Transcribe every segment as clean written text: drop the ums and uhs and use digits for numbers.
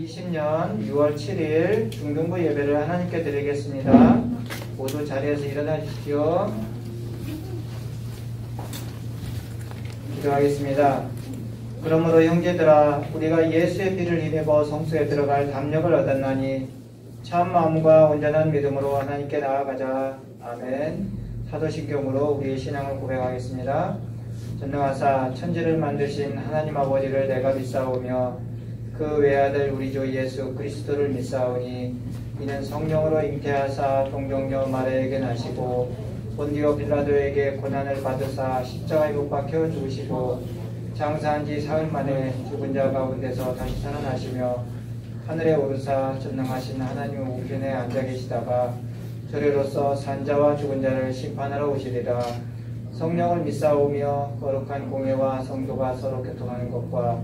2020년 6월 7일 중등부 예배를 하나님께 드리겠습니다. 모두 자리에서 일어나 주십시오. 기도하겠습니다. 그러므로 형제들아, 우리가 예수의 피를 힘입어 성소에 들어갈 담력을 얻었나니 참 마음과 온전한 믿음으로 하나님께 나아가자. 아멘. 사도신경으로 우리의 신앙을 고백하겠습니다. 전능하사 천지를 만드신 하나님 아버지를 내가 믿사오며 그 외아들 우리 주 예수 그리스도를 믿사오니 이는 성령으로 잉태하사 동정녀 마리아에게 나시고 본디오 빌라도에게 고난을 받으사 십자가에 못 박혀 죽으시고 장사한 지 사흘 만에 죽은 자 가운데서 다시 살아나시며 하늘에 오르사 전능하신 하나님 우편에 앉아 계시다가 저리로서 산자와 죽은 자를 심판하러 오시리라. 성령을 믿사오며 거룩한 공회와 성도가 서로 교통하는 것과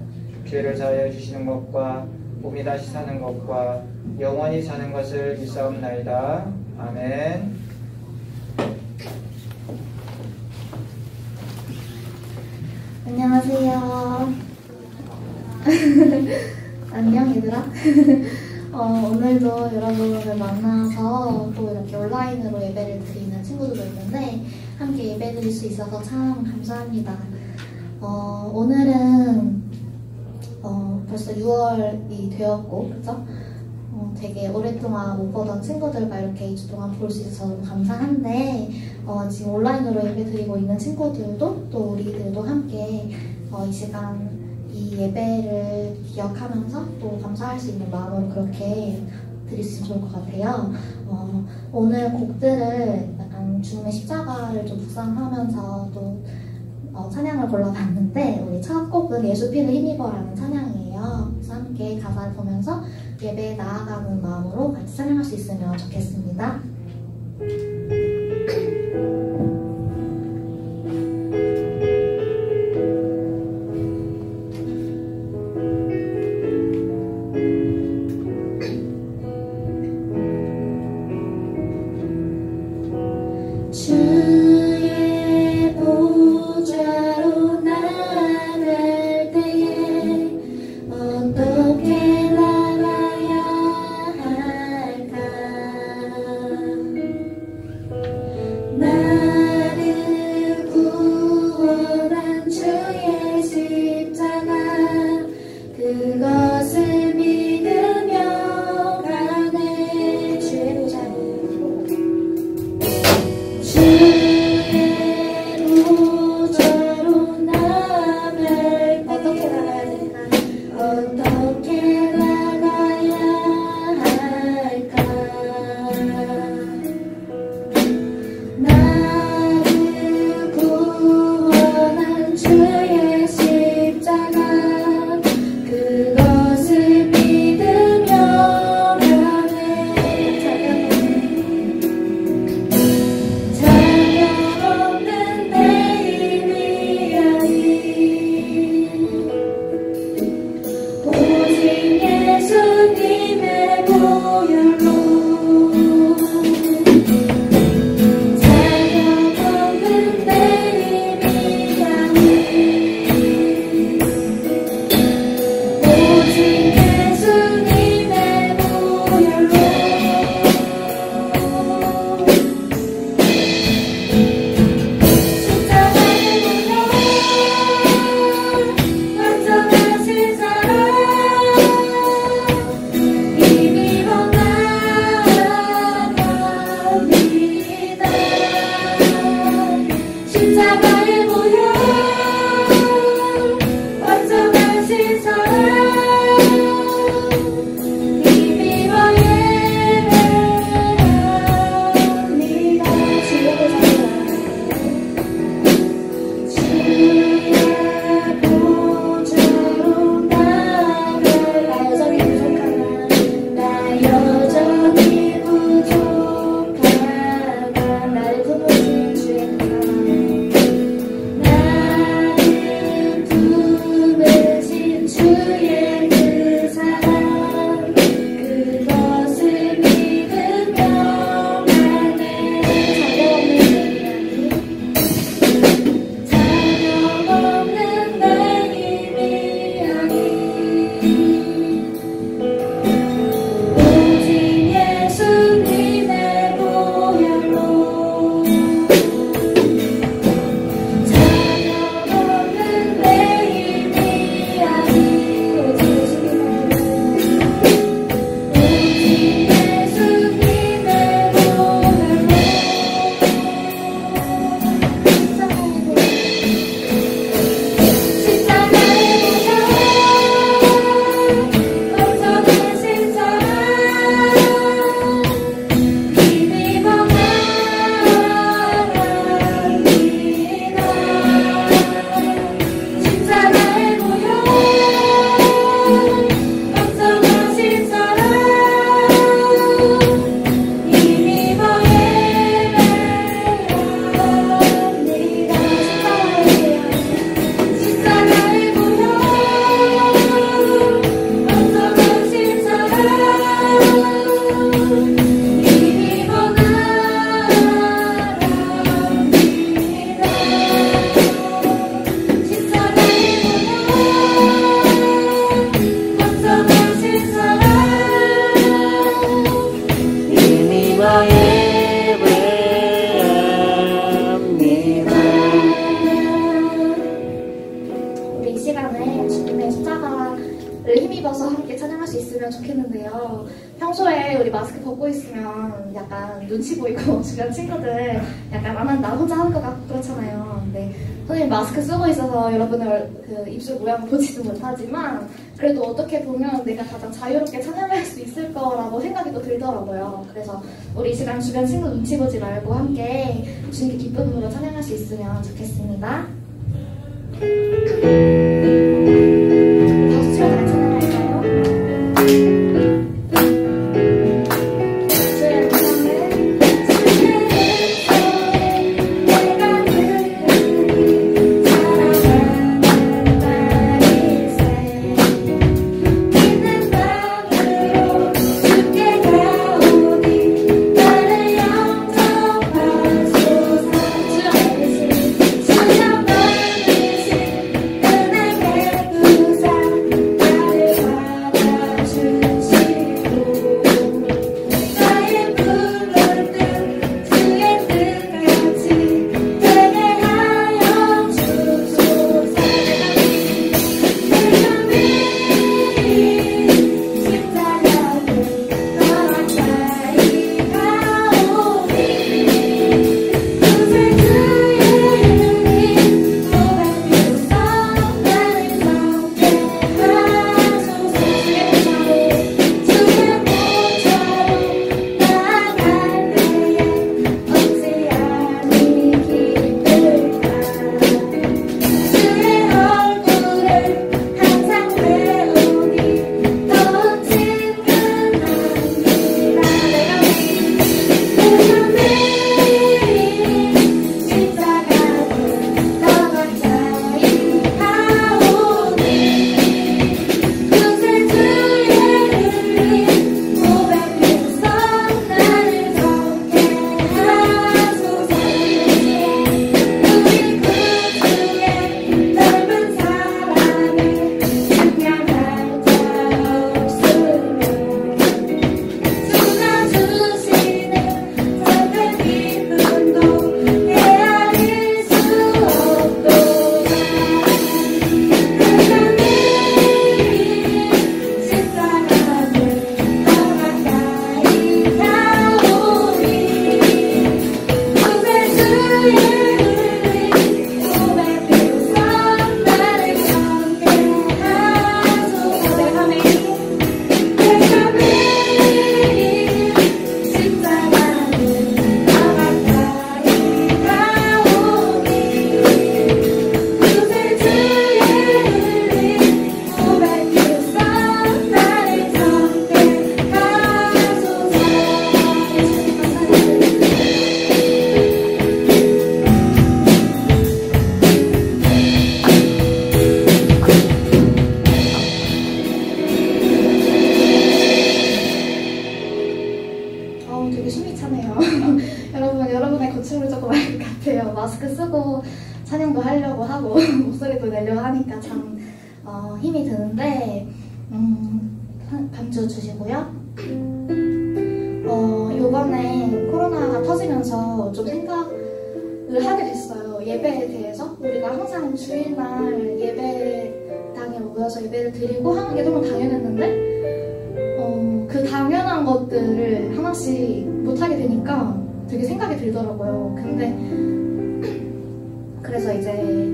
죄를 사하여 주시는 것과 몸이 다시 사는 것과 영원히 사는 것을 믿사옵나이다. 아멘. 안녕하세요. 안녕 얘들아. 오늘도 여러분을 만나서 또 이렇게 온라인으로 예배를 드리는 친구들도 있는데 함께 예배 드릴 수 있어서 참 감사합니다. 오늘은 벌써 6월이 되었고, 그죠? 되게 오랫동안 못 보던 친구들과 이렇게 2주 동안 볼 수 있어서 너무 감사한데, 지금 온라인으로 예배 드리고 있는 친구들도 또 우리들도 함께 이 시간 이 예배를 기억하면서 또 감사할 수 있는 마음으로 그렇게 드릴 수 있으면 좋을 것 같아요. 오늘 곡들을 약간 주님의 십자가를 좀 묵상하면서 또 찬양을 골라봤는데, 우리 첫 곡은 예수 피를 힘입어라는 찬양이에요. 그래서 함께 가사를 보면서 예배에 나아가는 마음으로 같이 찬양할 수 있으면 좋겠습니다. 어떻게 나가야 할까? 힘입어서 함께 찬양할 수 있으면 좋겠는데요. 평소에 우리 마스크 벗고 있으면 약간 눈치 보이고 주변 친구들 약간 나 혼자 하는 것 같고 그렇잖아요. 근데 선생님 마스크 쓰고 있어서 여러분의 그 입술 모양 보지도 못하지만 그래도 어떻게 보면 내가 가장 자유롭게 찬양할 수 있을 거라고 생각이 또 들더라고요. 그래서 우리 이 시간 주변 친구 눈치 보지 말고 함께 주님께 기쁨으로 찬양할 수 있으면 좋겠습니다. 박수 치면서 같이 찬양할까요? 되게 숨이 차네요. 여러분의 고충을 조금 알 것 같아요. 마스크 쓰고 찬양도 하려고 하고 목소리도 내려고 하니까 참 힘이 드는데 반주 주시고요. 요번에 코로나가 터지면서 좀 생각을 하게 됐어요. 예배에 대해서 우리가 항상 주일날 예배당에 모여서 예배를 드리고 하는 게 너무 당연했는데 그 당연한 것들을 하나씩 못하게 되니까 되게 생각이 들더라고요. 근데 그래서 이제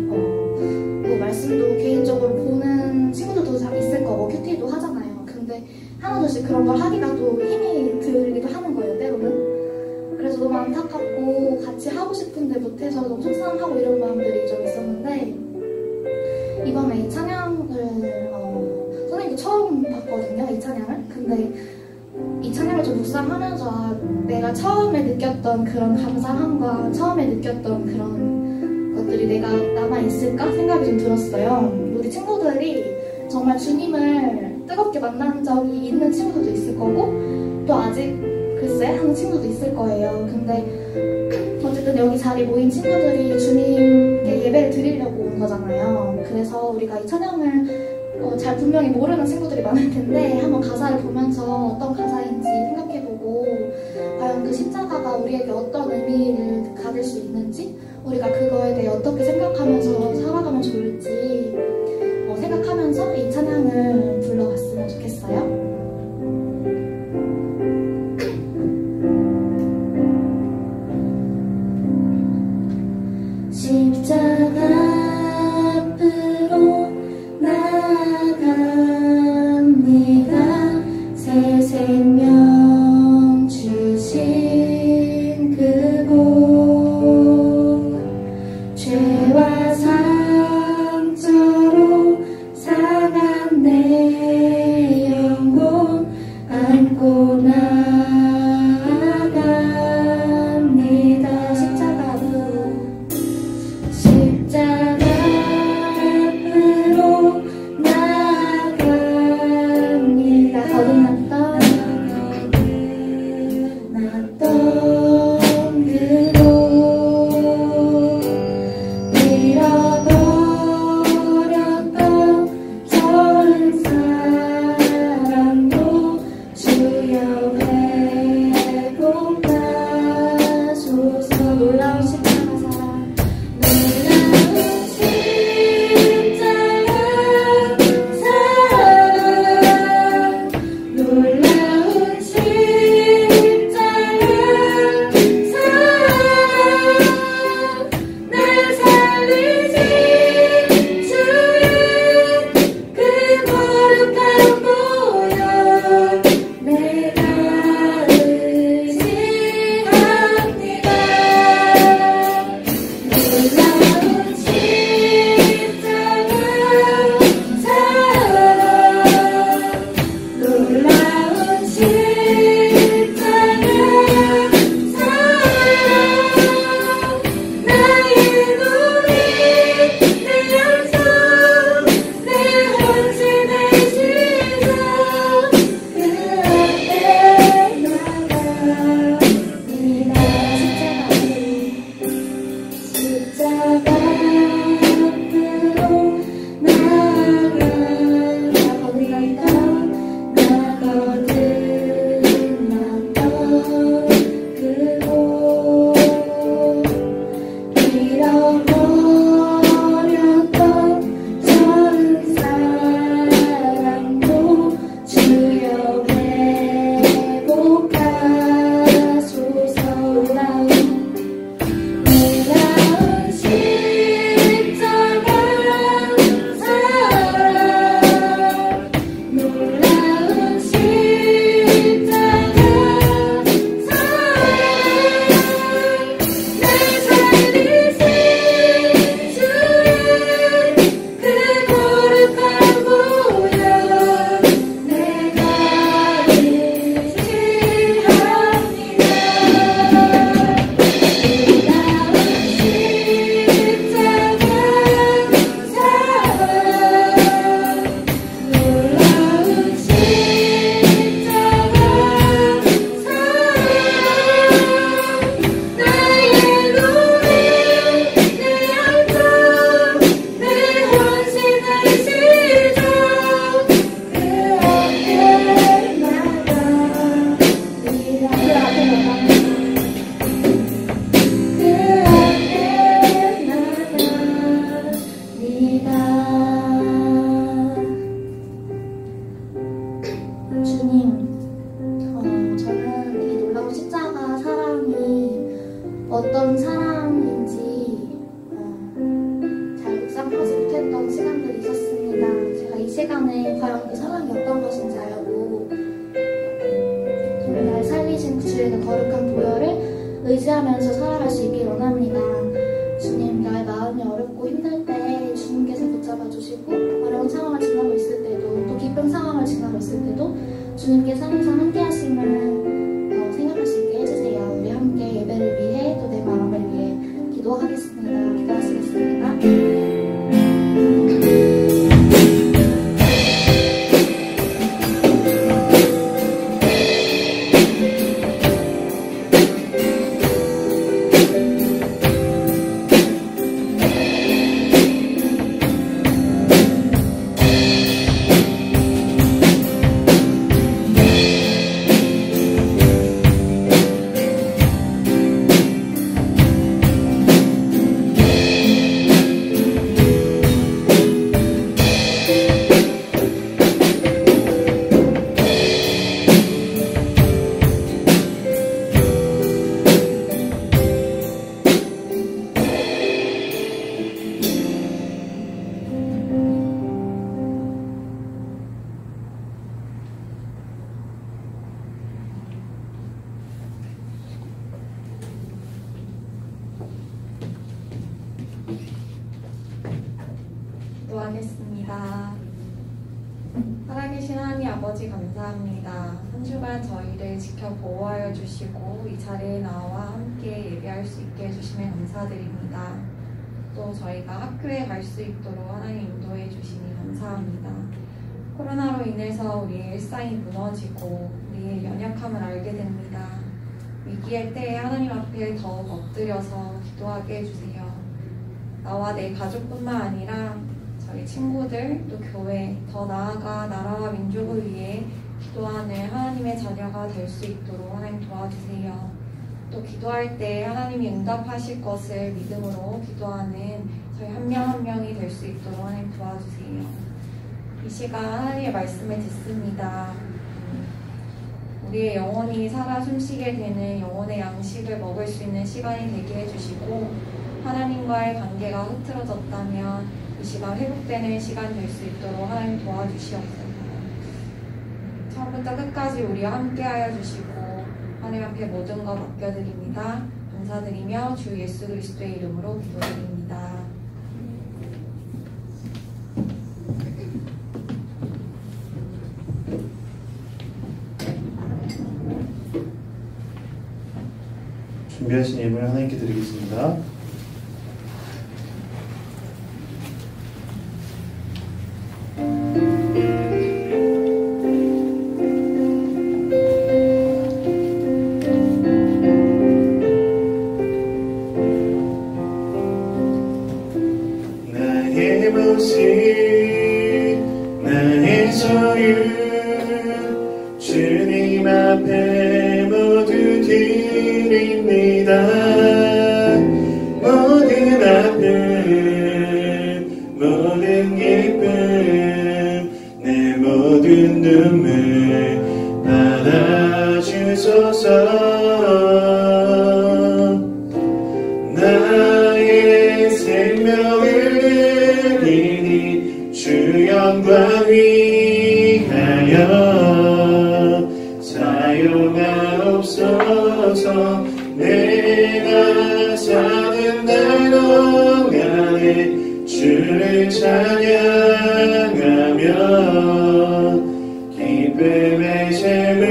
뭐 말씀도 개인적으로 보는 친구들도 잘 있을 거고 큐티도 하잖아요. 근데 하나둘씩 그런 걸 하기가 또 힘이 들기도 하는 거예요, 때로는. 그래서 너무 안타깝고 같이 하고 싶은데 못해서 너무 속상하고 이런 마음들이 좀 있었는데 이번에 이 찬양을 선생님도 처음 봤거든요, 이 찬양을. 근데 이 찬양을 좀 묵상하면서 내가 처음에 느꼈던 그런 감사함과 처음에 느꼈던 그런 것들 친구들이 내가 남아있을까 생각이 좀 들었어요. 우리 친구들이 정말 주님을 뜨겁게 만난 적이 있는 친구도 있을 거고 또 아직 글쎄 하는 친구도 있을 거예요. 근데 어쨌든 여기 자리 모인 친구들이 주님께 예배를 드리려고 온 거잖아요. 그래서 우리가 이 찬양을 잘 분명히 모르는 친구들이 많을 텐데 한번 가사를 보면서 어떤 가사인지 생각해보고 과연 그 십자가가 우리에게 어떤 의미를 가질 수 있는지 우리가 그거에 대해 어떻게 생각하면서 살아가면 좋을지 생각하면서 이 찬양을 불러봤으면 좋겠어요. 십자가 앞으로 나아갑니다. 새 생명 주신 그곳 죄와 상처로 상한 내 영혼 안고 나아갑니다. 십자가 앞으로 나아갑니다. 거듭났던 그곳 잃어버렸던 저른 사랑도 주여 회복하소서. 놀라운 십자가 사랑, 놀라운 십자가 사랑, 놀라운 십자가 사랑, 날 살리신 주의 그 거룩한 보혈 내가 의지합니다. 놀라운 십자가 사랑, 놀라운 십자가 사랑, 나의 노래 내 영성 내 헌신 되시소. 그 앞에 나갑니다. 십자가 앞으로 나거듭났던 그곳 잃어버렸던 저른 사랑도 주여 회복하소서. 놀라운 십자가 사랑, 놀라운 십자가 사랑, 날 살리신 주의 그 거룩한 보혈 내가 의지합니다. 놀라운 십자가 사랑, 나의 노래 내 영광 내 헌신 되시소. 그 앞에 나갑니다. 그 앞에 나갑니다. 주님, 저는 이 놀라운 십자가 사랑이 어떤 사랑인지 잘 묵상하지 못했던 시간들이 있었습니다. 제가 이 시간에 과연 그 사랑이 어떤 것인지 알고 정말 날 살리신 주의 그 거룩한 보혈을 의지하면서 살아갈 수 있길 원합니다. 주님, 나의 마음이 어렵고 힘들 때 주님께서 붙잡아 주시고 어려운 상황을 지나고 있을 때도 또 기쁜 상황을 지나고 있을 때도 주님께서 항상 함께 하심을 생각할 수 있게 해주세요. 우리 함께 예배를 위해 또 내 마음을 위해 기도하겠습니다. 기도하시겠습니다. 기도하겠습니다. 살아계신 하나님 아버지 감사합니다. 한 주간 저희를 지켜 보호하여 주시고 이 자리에 나와 함께 예배할 수 있게 해주시면 감사드립니다. 또 저희가 학교에 갈 수 있도록 하나님 인도해 주시니 감사합니다. 코로나로 인해서 우리의 일상이 무너지고 우리의 연약함을 알게 됩니다. 위기의 때에 하나님 앞에 더욱 엎드려서 기도하게 해주세요. 나와 내 가족뿐만 아니라 저희 친구들, 또 교회, 더 나아가 나라와 민족을 위해 기도하는 하나님의 자녀가 될 수 있도록 하나님 도와주세요. 또 기도할 때 하나님이 응답하실 것을 믿음으로 기도하는 저희 한 명 한 명이 될 수 있도록 하나님 도와주세요. 이 시간 하나님의 말씀을 듣습니다. 우리의 영혼이 살아 숨쉬게 되는 영혼의 양식을 먹을 수 있는 시간이 되게 해주시고 하나님과의 관계가 흐트러졌다면 이 시간 회복되는 시간 될 수 있도록 하나님 도와주시옵소서. 처음부터 끝까지 우리와 함께하여 주시고 하나님 앞에 모든 것 맡겨드립니다. 감사드리며 주 예수 그리스도의 이름으로 기도드립니다. 준비하신 예물 하나님께 드리겠습니다. 나의 모습, 나의 소유, 주님 앞에 모두 드립니다. 모든 아픔, 모든 기쁨, 내 모든 눈물 받아주소서. 나의 생명을 드리니 주 영광 위하여 사용하옵소서. 내가 사는 날 동안에 주를 찬양하며 기쁨의 제물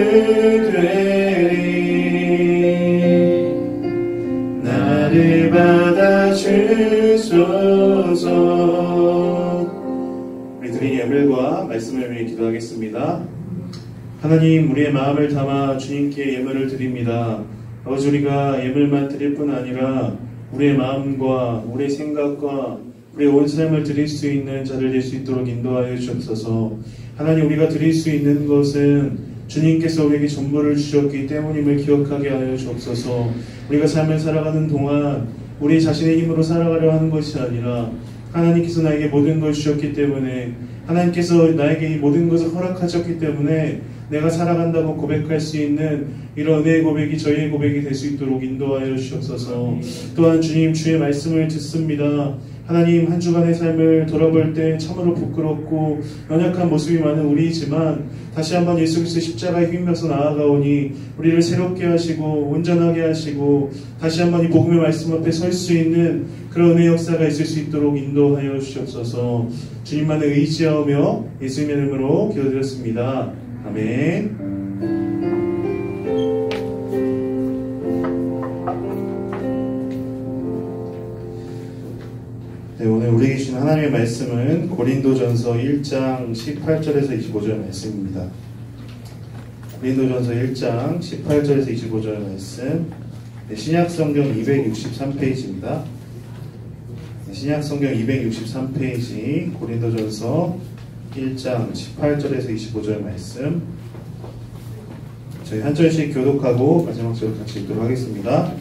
되리. 나를 받아주소서. 우리 드린 예물과 말씀을 위해 기도하겠습니다. 하나님, 우리의 마음을 담아 주님께 예물을 드립니다. 아버지, 우리가 예물만 드릴 뿐 아니라 우리의 마음과 우리의 생각과 우리의 온 삶을 드릴 수 있는 자를 될 수 있도록 인도하여 주옵소서. 하나님, 우리가 드릴 수 있는 것은 주님께서 우리에게 전부를 주셨기 때문임을 기억하게 하여 주옵소서. 우리가 삶을 살아가는 동안 우리 자신의 힘으로 살아가려 하는 것이 아니라 하나님께서 나에게 모든 걸 주셨기 때문에, 하나님께서 나에게 이 모든 것을 허락하셨기 때문에 내가 살아간다고 고백할 수 있는 이런 은혜의 고백이 저희의 고백이 될 수 있도록 인도하여 주옵소서. 또한 주님, 주의 말씀을 듣습니다. 하나님, 한 주간의 삶을 돌아볼 때 참으로 부끄럽고 연약한 모습이 많은 우리이지만 다시 한번 예수 그리스도 십자가에 힘입어서 나아가오니 우리를 새롭게 하시고 온전하게 하시고 다시 한번 이 복음의 말씀 앞에 설 수 있는 그런 은혜의 역사가 있을 수 있도록 인도하여 주옵소서. 주님만을 의지하며 예수님의 이름으로 기도드렸습니다. 아멘. 네, 오늘 우리에게 주신 하나님의 말씀은 고린도전서 1장 18절에서 25절 말씀입니다. 고린도전서 1장 18절에서 25절 말씀, 네, 신약성경 263페이지입니다. 네, 신약성경 263페이지 고린도전서 1장 18절에서 25절 말씀, 저희 한 절씩 교독하고 마지막 절 같이 읽도록 하겠습니다.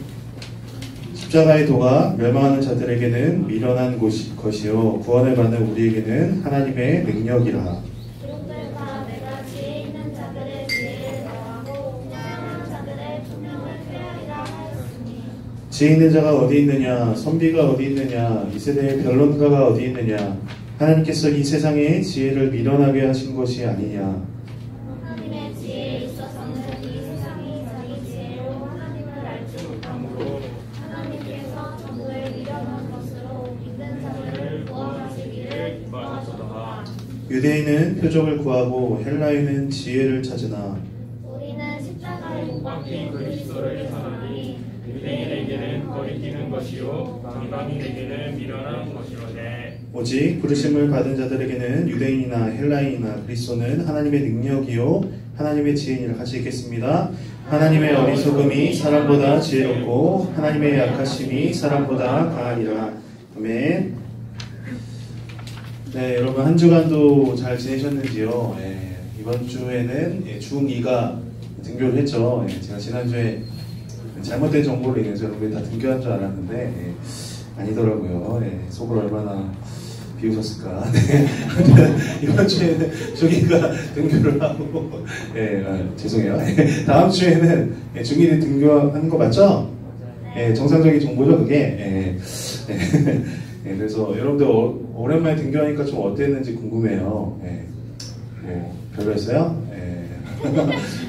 십자가의 도가 멸망하는 자들에게는 미련한 것이요 구원을 받는 우리에게는 하나님의 능력이라. 종들과 내가 지혜 있는 자들의 지혜를 더하고 웅장한 자들의 분명을 폐하리라 하였으니. 지혜 있는 자가 어디 있느냐, 선비가 어디 있느냐, 이 세대의 변론가가 어디 있느냐. 하나님께서 이 세상의 지혜를 미련하게 하신 것이 아니냐. 하나님의 지혜에 있어서는 이 세상이 자기 지혜로 하나님을 알지 못하므로 하나님께서 전부에 미련한 것으로 믿는 자들을 구원하시기를 기뻐하셨다. 유대인은 표적을 구하고 헬라인은 지혜를 찾으나 우리는 십자가에 못 박힌 그리스도를 전하니 유대인에게는 거리끼는 것이요 이방인에게는 미련한 것이로되 오직 부르심을 받은 자들에게는 유대인이나 헬라인이나 그리스도는 하나님의 능력이요 하나님의 지혜니라. 같이 읽겠습니다. 하나님의 어리석음이 사람보다 지혜롭고 하나님의 약하심이 사람보다 강하니라. 아멘. 네, 여러분 한 주간도 잘 지내셨는지요? 이번 주에는 중2가 등교를 했죠. 제가 지난주에 잘못된 정보로 인해서 여러분이 다 등교한 줄 알았는데 아니더라고요. 속을 얼마나 비우셨을까. 네. 이번 주에는 중2가 등교를 하고 죄송해요. 다음 주에는 중1이 등교하는 거 맞죠? 정상적인 정보죠 그게. 그래서 여러분들 오랜만에 등교하니까 좀 어땠는지 궁금해요. 별로였어요?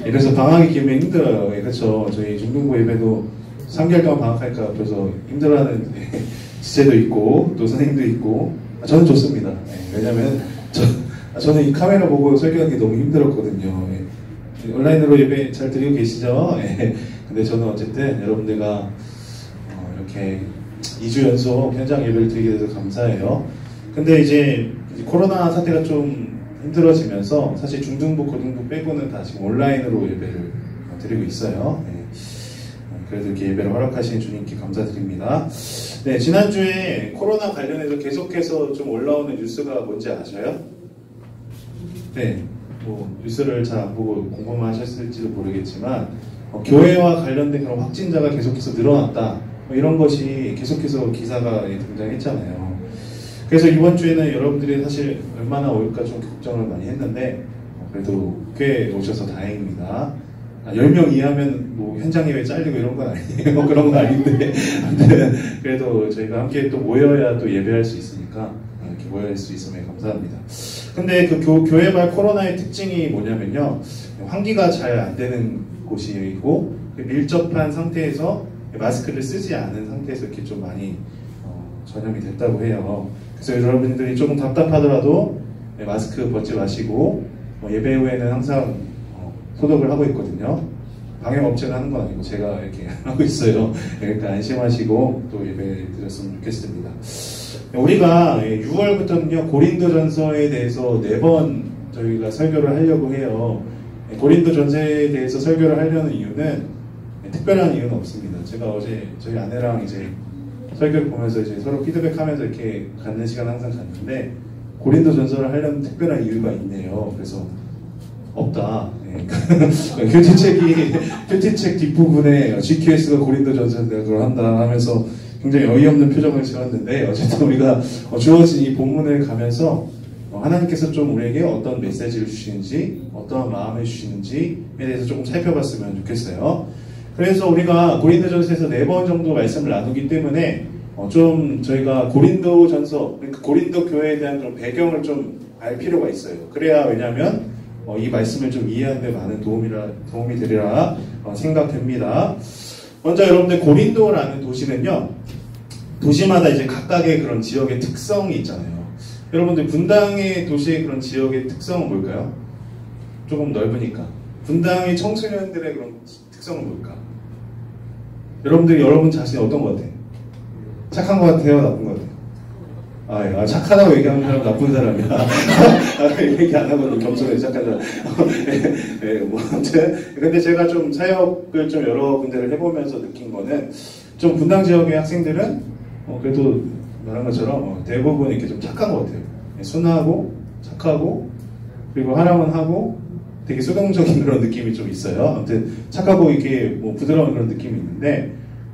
이래서 방학이 길면 힘들어요. 그렇죠. 저희 중등부 예배도 3개월 동안 방학할까 그래서 힘들어하는 지체도 있고 또 선생님도 있고 저는 좋습니다. 왜냐면 저는 이 카메라 보고 설교하기 너무 힘들었거든요. 온라인으로 예배 잘 드리고 계시죠? 근데 저는 어쨌든 여러분들과 이렇게 2주 연속 현장 예배를 드리게 돼서 감사해요. 근데 이제 코로나 사태가 좀 힘들어지면서 사실 중등부, 고등부 빼고는 다 지금 온라인으로 예배를 드리고 있어요. 그래도 이렇게 예배를 허락하신 주님께 감사드립니다. 네, 지난주에 코로나 관련해서 계속해서 좀 올라오는 뉴스가 뭔지 아셔요? 네, 뭐 뉴스를 잘 안 보고 공부만 하셨을지도 모르겠지만 교회와 관련된 그런 확진자가 계속해서 늘어났다. 이런 것이 계속해서 기사가 등장했잖아요. 그래서 이번 주에는 여러분들이 사실 얼마나 올까 좀 걱정을 많이 했는데 그래도 꽤 오셔서 다행입니다. 10명 이하면 뭐 현장 예배 잘리고 이런 건 아니에요. 그런 건 아닌데 아무튼 그래도 저희가 함께 또 모여야 또 예배할 수 있으니까 이렇게 모여할 수 있으면 감사합니다. 근데 그 교회발 코로나의 특징이 뭐냐면요, 환기가 잘 안 되는 곳이고 밀접한 상태에서 마스크를 쓰지 않은 상태에서 이렇게 좀 많이 전염이 됐다고 해요. 그래서 여러분들이 조금 답답하더라도 마스크 벗지 마시고 예배 후에는 항상 소독을 하고 있거든요. 방역업체가 하는 건 아니고 제가 이렇게 하고 있어요. 그러니까 안심하시고 또 예배 드렸으면 좋겠습니다. 우리가 6월부터는요 고린도전서에 대해서 4번 저희가 설교를 하려고 해요. 고린도전서에 대해서 설교를 하려는 이유는 특별한 이유는 없습니다. 제가 어제 저희 아내랑 이제 설교를 보면서 이제 서로 피드백하면서 이렇게 갖는 시간 항상 갖는데 고린도전서를 하려는 특별한 이유가 있네요. 그래서 없다. 큐티책 뒷부분에 GQS가 고린도전서를 그걸 한다 하면서 굉장히 어이없는 표정을 지었는데 어쨌든 우리가 주어진 이 본문을 가면서 하나님께서 좀 우리에게 어떤 메시지를 주시는지 어떠한 마음을 주시는지에 대해서 조금 살펴봤으면 좋겠어요. 그래서 우리가 고린도전서에서 4번 정도 말씀을 나누기 때문에 좀 저희가 고린도전서, 그러니까 고린도 교회에 대한 그런 배경을 좀 알 필요가 있어요. 그래야 왜냐하면 이 말씀을 좀 이해하는 데 많은 도움이 되리라 생각됩니다. 먼저 여러분들 고린도라는 도시는요, 도시마다 이제 각각의 그런 지역의 특성이 있잖아요. 여러분들 분당의 도시의 그런 지역의 특성은 뭘까요? 조금 넓으니까. 분당의 청소년들의 그런 특성은 뭘까? 여러분 자신이 어떤 것 같아요? 착한 것 같아요? 나쁜 것 같아요? 착하다고 얘기하는 사람 나쁜 사람이야. 얘기 안 하고 겸손해 착한 사람. 뭐 아무튼 근데 제가 좀 사역을 좀 여러 군데를 해보면서 느낀 거는 좀 분당 지역의 학생들은 그래도 말한 것처럼 대부분 이렇게 좀 착한 것 같아요. 순하고 착하고 그리고 하라면 하고 되게 수동적인 그런 느낌이 좀 있어요. 아무튼 착하고 이렇게 뭐 부드러운 그런 느낌이 있는데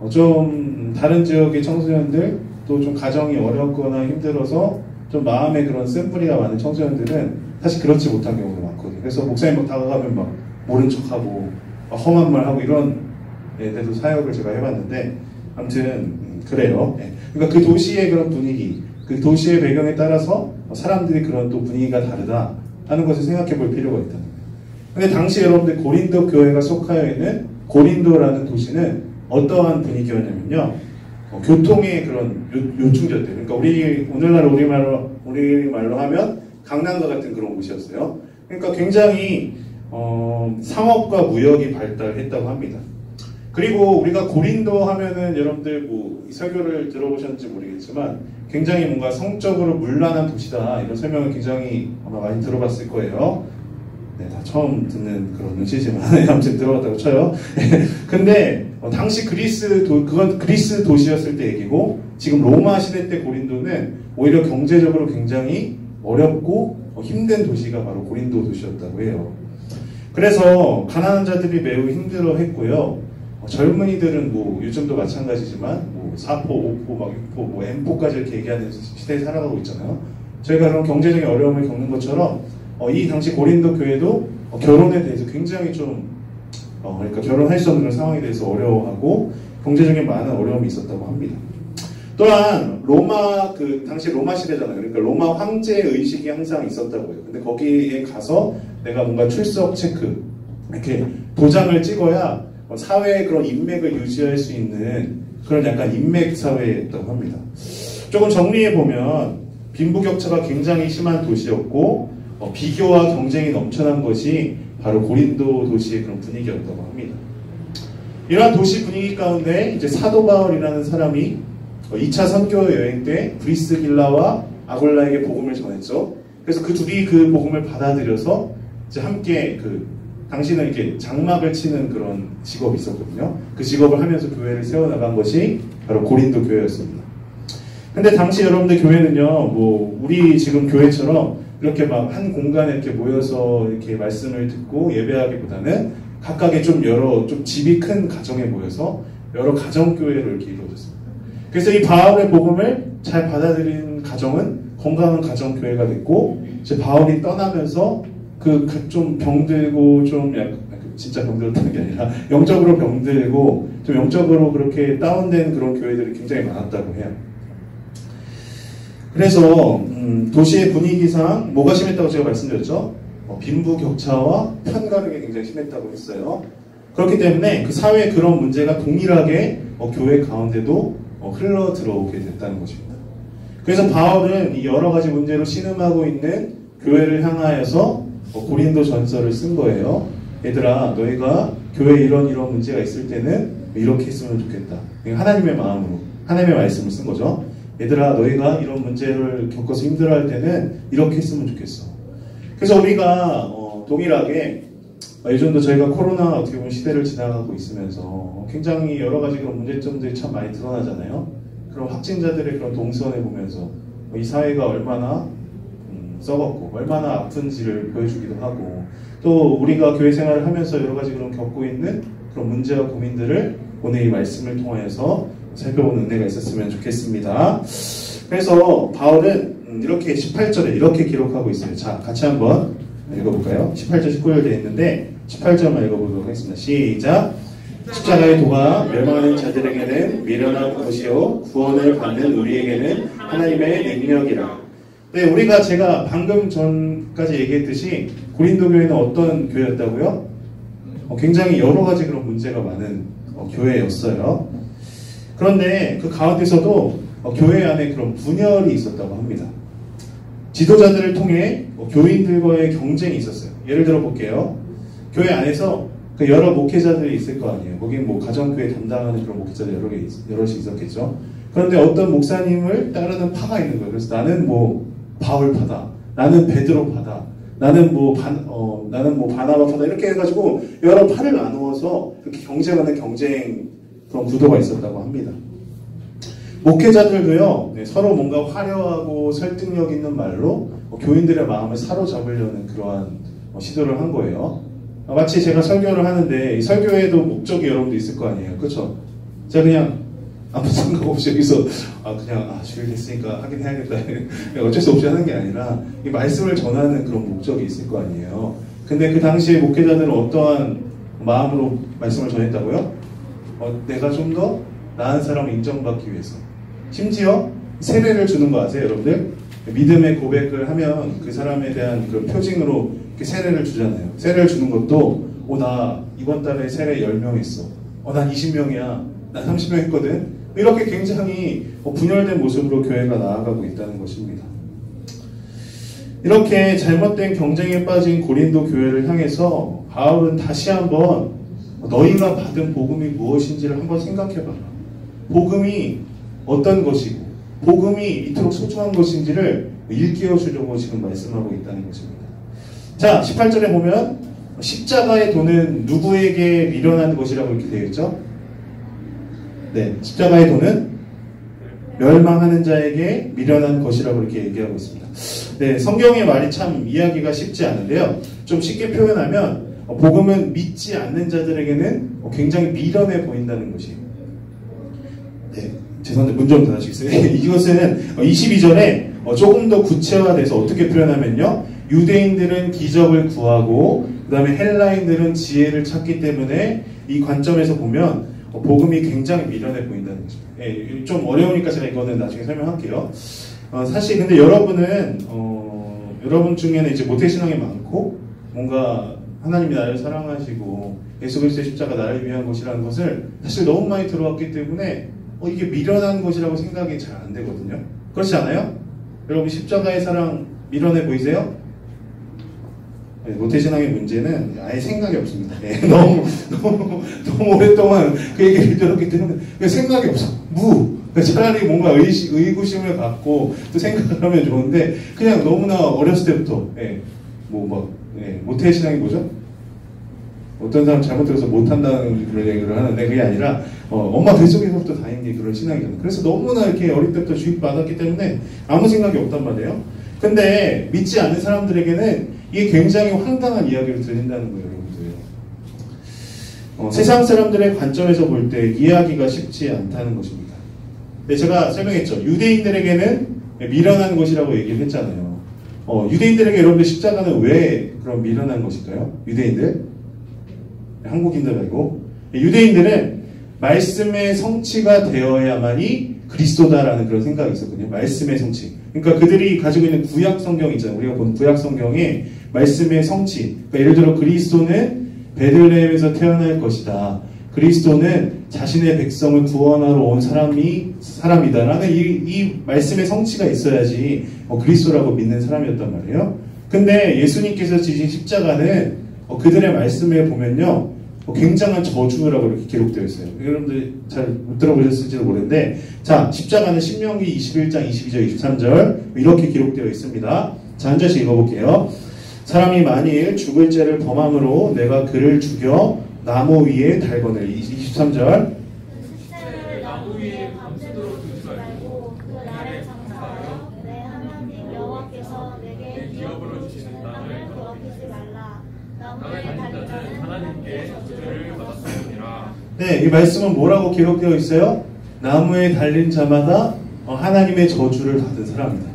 좀 다른 지역의 청소년들 또 좀 가정이 어렵거나 힘들어서 좀 마음에 그런 쓴뿌리가 많은 청소년들은 사실 그렇지 못한 경우가 많거든요. 그래서 목사님 막 다가가면 막 모른 척하고 막 험한 말 하고 이런 데도 사역을 제가 해봤는데 아무튼 그래요. 그러니까 그 도시의 그런 분위기, 그 도시의 배경에 따라서 사람들이 그런 또 분위기가 다르다 하는 것을 생각해 볼 필요가 있다는 거예요. 근데 당시 여러분들 고린도 교회가 속하여 있는 고린도라는 도시는 어떠한 분위기였냐면요, 교통의 그런 요충지였대요. 그러니까 오늘날 우리말로 하면 강남과 같은 그런 곳이었어요. 그러니까 굉장히 상업과 무역이 발달했다고 합니다. 그리고 우리가 고린도 하면은 여러분들 뭐 설교를 들어보셨는지 모르겠지만 굉장히 뭔가 성적으로 문란한 도시다 이런 설명을 굉장히 아마 많이 들어봤을 거예요. 네, 다 처음 듣는 그런 눈치지만 아무튼 들어봤다고 쳐요. 근데 당시 그건 그리스 도시였을 때 얘기고 지금 로마 시대 때 고린도는 오히려 경제적으로 굉장히 어렵고 힘든 도시가 바로 고린도 도시였다고 해요. 그래서 가난한 자들이 매우 힘들어했고요. 젊은이들은 뭐 요즘도 마찬가지지만 뭐 4포, 5포, 막 6포, 뭐 M포까지 이렇게 얘기하는 시대에 살아가고 있잖아요. 저희가 그런 경제적인 어려움을 겪는 것처럼 이 당시 고린도 교회도 결혼에 대해서 굉장히 좀 그러니까 결혼할 수 없는 상황에 대해서 어려워하고 경제적인 많은 어려움이 있었다고 합니다. 또한 로마 당시 로마 시대잖아요. 그러니까 로마 황제 의식이 항상 있었다고요. 근데 거기에 가서 내가 뭔가 출석 체크 이렇게 도장을 찍어야 사회의 그런 인맥을 유지할 수 있는 그런 약간 인맥 사회였다고 합니다. 조금 정리해 보면 빈부격차가 굉장히 심한 도시였고 비교와 경쟁이 넘쳐난 것이 바로 고린도 도시의 그런 분위기였다고 합니다. 이러한 도시 분위기 가운데 이제 사도 바울이라는 사람이 2차 선교 여행 때 브리스길라와 아굴라에게 복음을 전했죠. 그래서 그 둘이 그 복음을 받아들여서 이제 함께 당시는 이렇게 장막을 치는 그런 직업이 있었거든요. 그 직업을 하면서 교회를 세워나간 것이 바로 고린도 교회였습니다. 근데 당시 여러분들 교회는요, 뭐 우리 지금 교회처럼 이렇게 막 한 공간에 이렇게 모여서 이렇게 말씀을 듣고 예배하기보다는 각각의 좀 집이 큰 가정에 모여서 여러 가정교회로 이렇게 이루어졌습니다. 그래서 이 바울의 복음을 잘 받아들인 가정은 건강한 가정교회가 됐고, 이제 바울이 떠나면서 좀 병들고 좀 약간 진짜 병들었다는 게 아니라 영적으로 병들고 좀 영적으로 그렇게 다운된 그런 교회들이 굉장히 많았다고 해요. 그래서 도시의 분위기상 뭐가 심했다고 제가 말씀드렸죠? 빈부격차와 편가르기 굉장히 심했다고 했어요. 그렇기 때문에 그 사회의 그런 문제가 동일하게 교회 가운데도 흘러 들어오게 됐다는 것입니다. 그래서 바울은 이 여러 가지 문제로 신음하고 있는 교회를 향하여서 고린도 전서를 쓴 거예요. 얘들아, 너희가 교회에 이런 문제가 있을 때는 이렇게 했으면 좋겠다. 하나님의 마음으로, 하나님의 말씀을 쓴 거죠. 얘들아, 너희가 이런 문제를 겪어서 힘들어할 때는 이렇게 했으면 좋겠어. 그래서 우리가 동일하게 요즘도 저희가 코로나 어떻게 보면 시대를 지나가고 있으면서 굉장히 여러 가지 그런 문제점들이 참 많이 드러나잖아요. 그런 확진자들의 그런 동선을 보면서 이 사회가 얼마나 썩었고 얼마나 아픈지를 보여주기도 하고, 또 우리가 교회 생활을 하면서 여러 가지 그런 겪고 있는 그런 문제와 고민들을 오늘 이 말씀을 통해서 살펴보는 은혜가 있었으면 좋겠습니다. 그래서 바울은 이렇게 18절에 이렇게 기록하고 있어요. 자, 같이 한번 읽어볼까요? 18절 19절 되어 있는데 18절만 읽어보도록 하겠습니다. 시작! 십자가의 도가 멸망하는 자들에게는 미련한 것이요 구원을 받는 우리에게는 하나님의 능력이라. 네, 제가 방금 전까지 얘기했듯이 고린도 교회는 어떤 교회였다고요? 굉장히 여러 가지 그런 문제가 많은 교회였어요. 그런데 그 가운데서도 교회 안에 그런 분열이 있었다고 합니다. 지도자들을 통해 교인들과의 경쟁이 있었어요. 예를 들어 볼게요. 교회 안에서 여러 목회자들이 있을 거 아니에요. 거긴 뭐 가정교회 담당하는 그런 목회자들 여럿이 있었겠죠. 그런데 어떤 목사님을 따르는 파가 있는 거예요. 그래서 나는 뭐 바울파다, 나는 베드로파다, 나는 뭐 바나바파다 이렇게 해가지고 여러 파를 나누어서 그렇게 경쟁하는 그런 구도가 있었다고 합니다. 목회자들도요, 서로 뭔가 화려하고 설득력 있는 말로 교인들의 마음을 사로잡으려는 그러한 시도를 한 거예요. 마치 제가 설교를 하는데 이 설교에도 목적이 여러분도 있을 거 아니에요. 그렇죠? 제가 그냥 아무 생각 없이 여기서 주일 됐으니까 하긴 해야겠다 어쩔 수 없이 하는 게 아니라 이 말씀을 전하는 그런 목적이 있을 거 아니에요. 근데 그 당시에 목회자들은 어떠한 마음으로 말씀을 전했다고요? 내가 좀 더 나은 사람을 인정받기 위해서. 심지어 세례를 주는 거 아세요, 여러분들? 믿음의 고백을 하면 그 사람에 대한 그 표징으로 이렇게 세례를 주잖아요. 세례를 주는 것도 나 이번 달에 세례 10명 했어. 난 20명이야. 난 30명 했거든. 이렇게 굉장히 분열된 모습으로 교회가 나아가고 있다는 것입니다. 이렇게 잘못된 경쟁에 빠진 고린도 교회를 향해서 바울은 다시 한번 너희가 받은 복음이 무엇인지를 한번 생각해봐라. 복음이 어떤 것이고 복음이 이토록 소중한 것인지를 일깨워 주려고 지금 말씀하고 있다는 것입니다. 자, 18절에 보면 십자가의 도는 누구에게 미련한 것이라고 이렇게 되어 있죠? 네, 십자가의 도는 멸망하는 자에게 미련한 것이라고 이렇게 얘기하고 있습니다. 네, 성경의 말이 참 이해하기가 쉽지 않은데요. 좀 쉽게 표현하면 복음은 믿지 않는 자들에게는 굉장히 미련해 보인다는 것이에요. 네, 죄송한데 문 좀 닫아주시겠어요? 이것은 22절에 조금 더 구체화돼서 어떻게 표현하면요. 유대인들은 기적을 구하고 그 다음에 헬라인들은 지혜를 찾기 때문에 이 관점에서 보면 복음이 굉장히 미련해 보인다는 거죠. 예, 좀 어려우니까 제가 이거는 나중에 설명할게요. 사실 근데 여러분은 여러분 중에는 이제 모태신앙이 많고 뭔가 하나님이 나를 사랑하시고 예수 그리스도의 십자가 나를 위한 것이라는 것을 사실 너무 많이 들어왔기 때문에 이게 미련한 것이라고 생각이 잘 안 되거든요. 그렇지 않아요? 여러분 십자가의 사랑 미련해 보이세요? 네, 모태신앙의 문제는 아예 생각이 없습니다. 네, 너무 오랫동안 그 얘기를 들었기 때문에 생각이 없어. 차라리 뭔가 의구심을 갖고 또 생각을 하면 좋은데 그냥 너무나 어렸을 때부터 모태신앙이 뭐죠? 어떤 사람 잘못 들어서 못한다는 그런 얘기를 하는데 그게 아니라 엄마 뱃속에서부터 다닌 게 그런 신앙이잖아요. 그래서 너무나 이렇게 어릴 때부터 주입받았기 때문에 아무 생각이 없단 말이에요. 근데 믿지 않는 사람들에게는 이게 굉장히 황당한 이야기를 들린다는 거예요, 여러분들. 세상 사람들의 관점에서 볼 때 이해하기가 쉽지 않다는 것입니다. 네, 제가 설명했죠. 유대인들에게는 미련한 것이라고 얘기를 했잖아요. 유대인들에게 여러분들 십자가는 왜 그런 미련한 것일까요? 유대인들? 한국인들 말고. 유대인들은 말씀의 성취가 되어야만이 그리스도다라는 그런 생각이 있었거든요. 말씀의 성취. 그러니까 그들이 가지고 있는 구약 성경 있잖아요. 우리가 본 구약 성경에 말씀의 성취. 그러니까 예를 들어 그리스도는 베들레헴에서 태어날 것이다. 그리스도는 자신의 백성을 구원하러 온 사람이다라는 이 말씀의 성취가 있어야지 그리스도라고 믿는 사람이었단 말이에요. 근데 예수님께서 지신 십자가는 그들의 말씀에 보면요. 굉장한 저주라고 이렇게 기록되어 있어요. 여러분들 잘 못 들어보셨을지도 모르는데 자, 십자가는 신명기 21장 22절 23절 이렇게 기록되어 있습니다. 자, 한 절씩 읽어볼게요. 사람이 만일 죽을 죄를 범함으로 내가 그를 죽여 나무 위에 달거늘. 23절 십자가를 나무 위에 밤새도록 두지 말고 그 날을 장사하여 내 하나님 여호와께서 내게 기업으로 주시는 땅을 더럽히지 말라. 나무에 달린 자는 하나님께 저주를 받았음이니라. 네, 이 말씀은 뭐라고 기록되어 있어요? 나무에 달린 자마다 하나님의 저주를 받은 사람이다.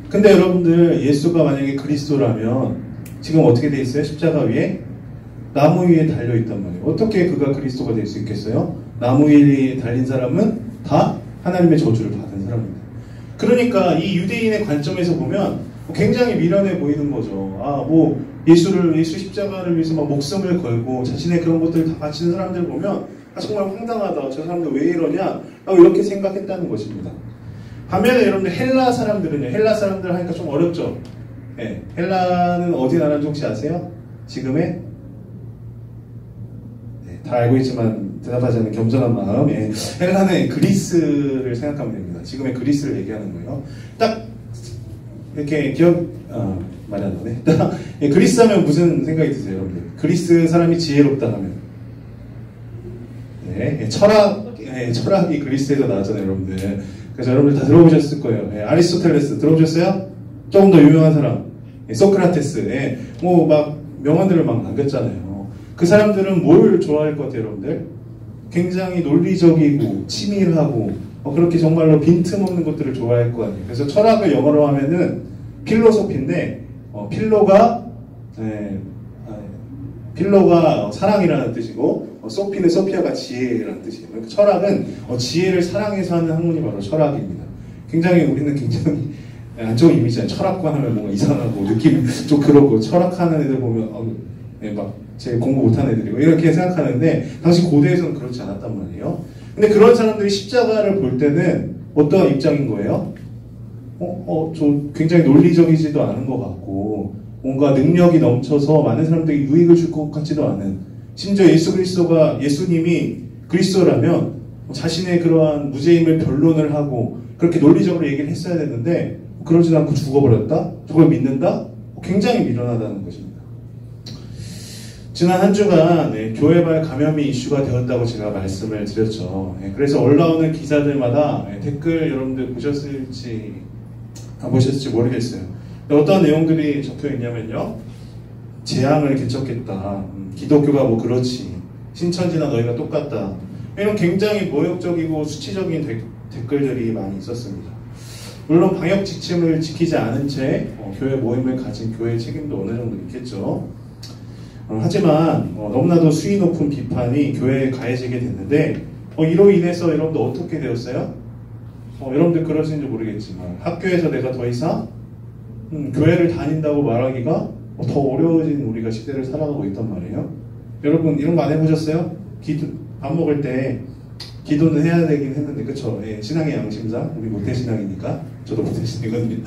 근데 여러분들 예수가 만약에 그리스도라면 지금 어떻게 돼 있어요? 십자가 위에? 나무 위에 달려있단 말이에요. 어떻게 그가 그리스도가 될 수 있겠어요? 나무 위에 달린 사람은 다 하나님의 저주를 받은 사람입니다. 그러니까 이 유대인의 관점에서 보면 굉장히 미련해 보이는 거죠. 예수 십자가를 위해서 막 목숨을 걸고 자신의 그런 것들을 다 바치는 사람들을 보면 정말 황당하다. 저 사람들 왜 이러냐? 이렇게 생각했다는 것입니다. 반면에 여러분들 헬라 사람들은요. 헬라 사람들 하니까 좀 어렵죠? 네, 헬라는 어디 나라인지 혹시 아세요? 지금의? 네, 다 알고 있지만 대답하지 않는 겸손한 마음. 예, 헬라는 그리스를 생각하면 됩니다. 지금의 그리스를 얘기하는 거예요. 딱 이렇게 말이 안 나네. 딱 그리스 하면 무슨 생각이 드세요, 여러분들? 그리스 사람이 지혜롭다 하면 네, 철학이 그리스에서 나왔잖아요, 여러분들. 그래서 여러분들 다 들어보셨을 거예요. 아리스토텔레스 들어보셨어요? 조금 더 유명한 사람, 소크라테스, 막 명언들을 막 남겼잖아요. 그 사람들은 뭘 좋아할 것 같아요, 여러분들? 굉장히 논리적이고 치밀하고 그렇게 정말로 빈틈없는 것들을 좋아할 것 같아요. 그래서 철학을 영어로 하면은 필로소피인데 필로가 사랑이라는 뜻이고 소피는 소피아가 지혜라는 뜻이에요. 그러니까 철학은 지혜를 사랑해서 하는 학문이 바로 철학입니다. 우리는 굉장히 안 좋은 이미지잖아요. 철학과 하면 뭔가 이상하고 느낌 좀 그렇고 철학하는 애들 보면 막 제일 공부 못하는 애들이고 이렇게 생각하는데 당시 고대에서는 그렇지 않았단 말이에요. 근데 그런 사람들이 십자가를 볼 때는 어떤 입장인 거예요? 좀 굉장히 논리적이지도 않은 것 같고 뭔가 능력이 넘쳐서 많은 사람들에게 유익을 줄 것 같지도 않은, 심지어 예수님이 그리스도라면 자신의 그러한 무죄임을 변론을 하고 그렇게 논리적으로 얘기를 했어야 되는데 그러지 않고 죽어버렸다? 저걸 믿는다? 굉장히 미련하다는 것입니다. 지난 한 주간 교회발 감염이 이슈가 되었다고 제가 말씀을 드렸죠. 그래서 올라오는 기사들마다 댓글 여러분들 보셨을지 안 보셨을지 모르겠어요. 어떤 내용들이 적혀 있냐면요. 재앙을 개척했다. 기독교가 뭐 그렇지. 신천지나 너희가 똑같다. 이런 굉장히 모욕적이고 수치적인 댓글들이 많이 있었습니다. 물론 방역 지침을 지키지 않은 채 교회 모임을 가진 교회의 책임도 어느 정도 있겠죠. 하지만 너무나도 수위 높은 비판이 교회에 가해지게 됐는데 이로 인해서 여러분들 어떻게 되었어요? 여러분들 그러신지 모르겠지만 학교에서 내가 더 이상 교회를 다닌다고 말하기가 더 어려워진 우리가 시대를 살아가고 있단 말이에요. 여러분 이런 거 안 해보셨어요? 밥 먹을 때 기도는 해야 되긴 했는데 그쵸? 예, 신앙의 양심상 우리 모태신앙이니까 저도 모태신이거든요.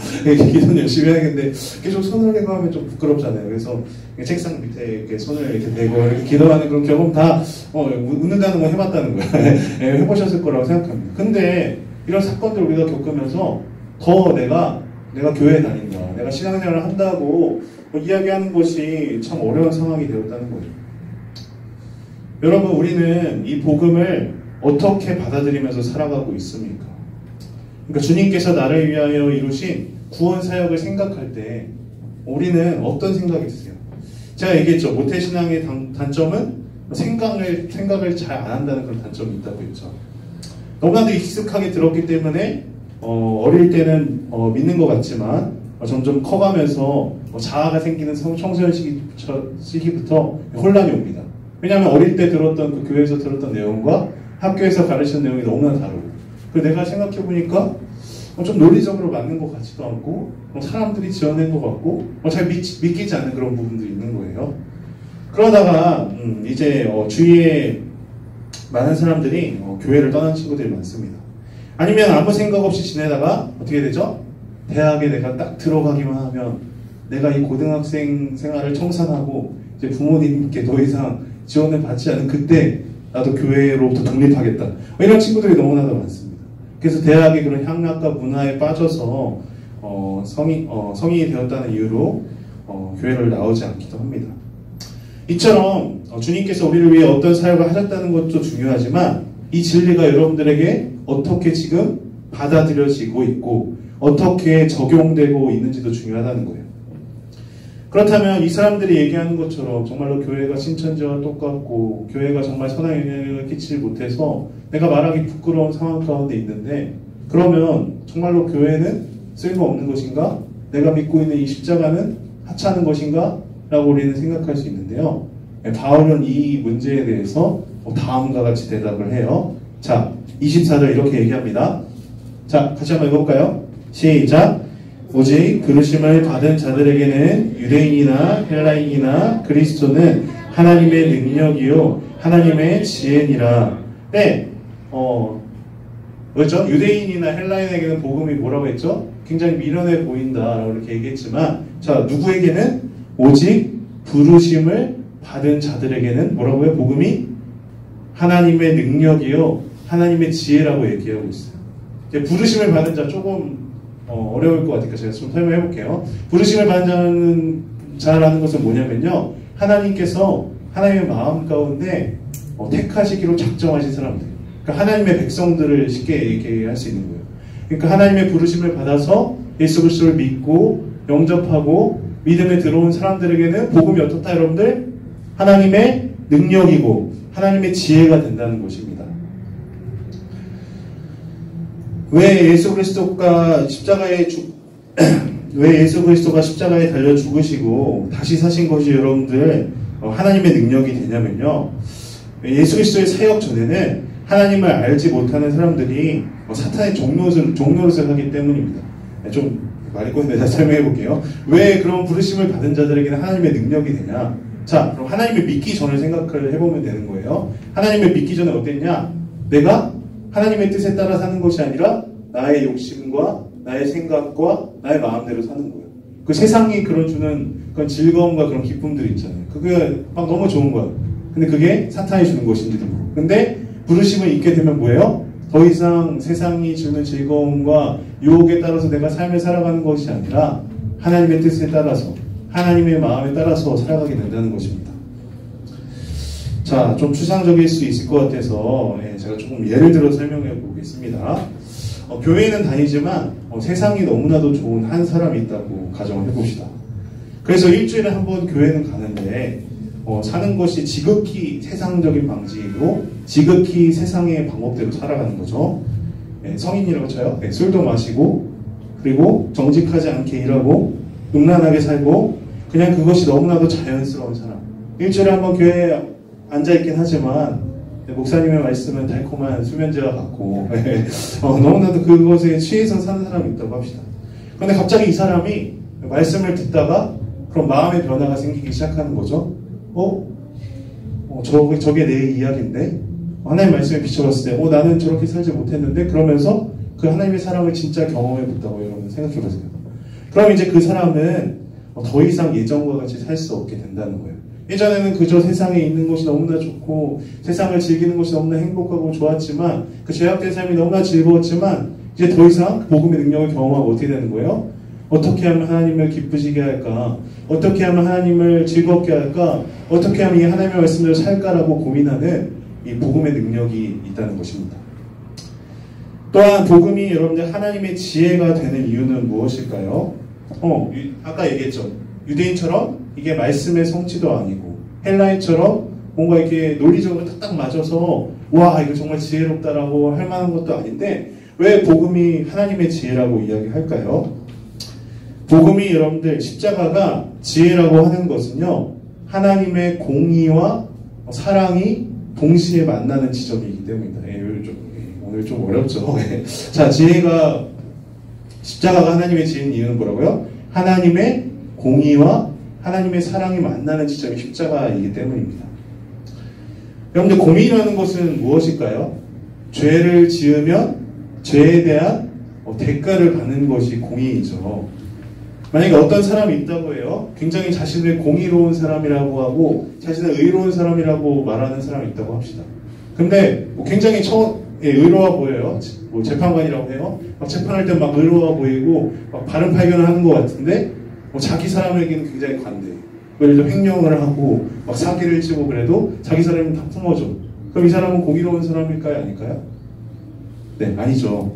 기도는 열심히 해야겠는데 계속 손을 대고 하면 좀 부끄럽잖아요. 그래서 책상 밑에 이렇게 손을 이렇게 대고 이렇게 기도하는 그런 경험 다 웃는다는 거 해봤다는 거예요. 예, 해보셨을 거라고 생각합니다. 근데 이런 사건들 우리가 겪으면서 더 내가 교회에 다닌다, 내가 신앙생활을 한다고 이야기하는 것이 참 어려운 상황이 되었다는 거죠. 여러분 우리는 이 복음을 어떻게 받아들이면서 살아가고 있습니까? 그러니까 주님께서 나를 위하여 이루신 구원 사역을 생각할 때 우리는 어떤 생각이 드세요? 제가 얘기했죠. 모태신앙의 단점은 생각을 잘 안 한다는 그런 단점이 있다고 했죠. 너무나도 익숙하게 들었기 때문에 어릴 때는 믿는 것 같지만 점점 커가면서 자아가 생기는 청소년 시기부터 혼란이 옵니다. 왜냐하면 어릴 때 들었던 그 교회에서 들었던 내용과 학교에서 가르치는 내용이 너무나 다르고, 그리고 내가 생각해보니까 좀 논리적으로 맞는 것 같지도 않고 사람들이 지어낸 것 같고 잘 믿기지 않는 그런 부분들이 있는 거예요. 그러다가 이제 주위에 많은 사람들이 교회를 떠난 친구들이 많습니다. 아니면 아무 생각 없이 지내다가 어떻게 되죠? 대학에 내가 딱 들어가기만 하면 내가 이 고등학생 생활을 청산하고 이제 부모님께 더 이상 지원을 받지 않은 그때 나도 교회로부터 독립하겠다. 이런 친구들이 너무나도 많습니다. 그래서 대학의 그런 향락과 문화에 빠져서 성인이 되었다는 이유로 교회를 나오지 않기도 합니다. 이처럼 주님께서 우리를 위해 어떤 사역을 하셨다는 것도 중요하지만 이 진리가 여러분들에게 어떻게 지금 받아들여지고 있고 어떻게 적용되고 있는지도 중요하다는 거예요. 그렇다면 이 사람들이 얘기하는 것처럼 정말로 교회가 신천지와 똑같고 교회가 정말 선한 영향을 끼치지 못해서 내가 말하기 부끄러운 상황 가운데 있는데, 그러면 정말로 교회는 쓸모없는 것인가? 내가 믿고 있는 이 십자가는 하찮은 것인가? 라고 우리는 생각할 수 있는데요. 바울은 이 문제에 대해서 다음과 같이 대답을 해요. 자, 24절 이렇게 얘기합니다. 자, 같이 한번 읽어볼까요? 시작! 오직 부르심을 받은 자들에게는 유대인이나 헬라인이나 그리스도는 하나님의 능력이요 하나님의 지혜니라. 네, 그렇죠? 유대인이나 헬라인에게는 복음이 뭐라고 했죠? 굉장히 미련해 보인다라고 이렇게 얘기했지만, 자, 누구에게는 오직 부르심을 받은 자들에게는 뭐라고요? 복음이 하나님의 능력이요 하나님의 지혜라고 얘기하고 있어요. 부르심을 받은 자 조금 어려울 것 같으니까 제가 좀 설명해 볼게요. 부르심을 받은 자라는 것은 뭐냐면요, 하나님께서 하나님의 마음 가운데 택하시기로 작정하신 사람들, 그러니까 하나님의 백성들을 쉽게 얘기할 수 있는 거예요. 그러니까 하나님의 부르심을 받아서 예수 그리스도를 믿고 영접하고 믿음에 들어온 사람들에게는 복음이 어떻다 여러분들? 하나님의 능력이고 하나님의 지혜가 된다는 것입니다. 왜 예수 그리스도가 십자가에 달려 죽으시고 다시 사신 것이 여러분들 하나님의 능력이 되냐면요, 예수 그리스도의 사역 전에는 하나님을 알지 못하는 사람들이 사탄의 종노릇을 하기 때문입니다. 좀 말이 꼬인데 다시 설명해 볼게요. 왜 그런 부르심을 받은 자들에게는 하나님의 능력이 되냐? 자, 그럼 하나님을 믿기 전을 생각을 해보면 되는 거예요. 하나님을 믿기 전에 어땠냐? 내가 하나님의 뜻에 따라 사는 것이 아니라 나의 욕심과 나의 생각과 나의 마음대로 사는 거예요. 그 세상이 그런 주는 그런 즐거움과 그런 기쁨들이 있잖아요. 그게 막 너무 좋은 거예요. 근데 그게 사탄이 주는 것인지도 모르고. 근데 부르심을 잊게 되면 뭐예요? 더 이상 세상이 주는 즐거움과 유혹에 따라서 내가 삶을 살아가는 것이 아니라 하나님의 뜻에 따라서 하나님의 마음에 따라서 살아가게 된다는 것입니다. 자, 좀 추상적일 수 있을 것 같아서 제가 조금 예를 들어 설명해 보겠습니다. 교회는 다니지만 세상이 너무나도 좋은 한 사람이 있다고 가정을 해봅시다. 그래서 일주일에 한 번 교회는 가는데 사는 것이 지극히 세상적인 방식이고 지극히 세상의 방법대로 살아가는 거죠. 성인이라고 쳐요. 술도 마시고 그리고 정직하지 않게 일하고 음란하게 살고 그냥 그것이 너무나도 자연스러운 사람. 일주일에 한 번 교회에 앉아있긴 하지만 목사님의 말씀은 달콤한 수면제와 같고 너무나도 그것에 취해서 사는 사람이 있다고 합시다. 그런데 갑자기 이 사람이 말씀을 듣다가 그런 마음의 변화가 생기기 시작하는 거죠. 저게 내 이야기인데 하나님의 말씀에 비춰봤을 때 나는 저렇게 살지 못했는데 그러면서 그 하나님의 사랑을 진짜 경험해봤다고 여러분 생각해보세요. 그럼 이제 그 사람은 더 이상 예전과 같이 살 수 없게 된다는 거예요. 예전에는 그저 세상에 있는 것이 너무나 좋고 세상을 즐기는 것이 너무나 행복하고 좋았지만 그 죄악된 삶이 너무나 즐거웠지만 이제 더 이상 복음의 능력을 경험하고 어떻게 되는 거예요? 어떻게 하면 하나님을 기쁘시게 할까? 어떻게 하면 하나님을 즐겁게 할까? 어떻게 하면 이 하나님의 말씀대로 살까라고 고민하는 이 복음의 능력이 있다는 것입니다. 또한 복음이 여러분들 하나님의 지혜가 되는 이유는 무엇일까요? 아까 얘기했죠. 유대인처럼 이게 말씀의 성취도 아니고 헬라인처럼 뭔가 이렇게 논리적으로 딱 맞아서 와 이거 정말 지혜롭다라고 할 만한 것도 아닌데 왜 복음이 하나님의 지혜라고 이야기할까요? 복음이 여러분들 십자가가 지혜라고 하는 것은요 하나님의 공의와 사랑이 동시에 만나는 지점이기 때문입니다. 오늘 좀 어렵죠. 자, 지혜가 십자가가 하나님의 지혜인 이유는 뭐라고요? 하나님의 공의와 하나님의 사랑이 만나는 지점이 십자가이기 때문입니다. 여러분들 공의라는 것은 무엇일까요? 죄를 지으면 죄에 대한 대가를 받는 것이 공의이죠. 만약에 어떤 사람이 있다고 해요. 굉장히 자신을 공의로운 사람이라고 하고 자신을 의로운 사람이라고 말하는 사람이 있다고 합시다. 근데 굉장히 의로워 보여요. 재판관이라고 해요. 막 재판할 때 막 의로워 보이고 막 바른 판결을 하는 것 같은데 자기 사람에게는 굉장히 관대해요. 예를 들어 횡령을 하고 막 사기를 치고 그래도 자기 사람은 다 품어줘. 그럼 이 사람은 공의로운 사람일까요? 아닐까요? 네, 아니죠.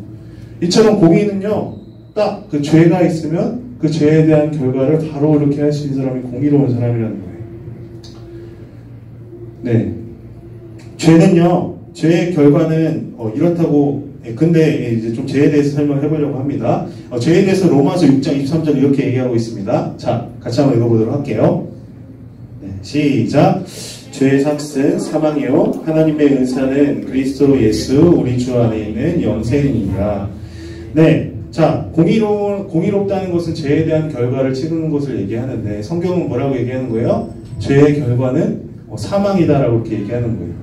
이처럼 공의는요, 딱 그 죄가 있으면 그 죄에 대한 결과를 바로 이렇게 할 수 있는 사람이 공의로운 사람이라는 거예요. 네. 죄는요, 죄의 결과는 이렇다고, 근데 이제 좀 죄에 대해서 설명해 보려고 합니다. 죄에 대해서 로마서 6장 23절 이렇게 얘기하고 있습니다. 자, 같이 한번 읽어보도록 할게요. 네, 시작. 죄의 삭은 사망이요 하나님의 은사는 그리스도 예수 우리 주 안에 있는 영생이니라. 네, 자, 공의롭다는 것은 죄에 대한 결과를 치르는 것을 얘기하는데 성경은 뭐라고 얘기하는 거예요? 죄의 결과는 사망이다라고 이렇게 얘기하는 거예요.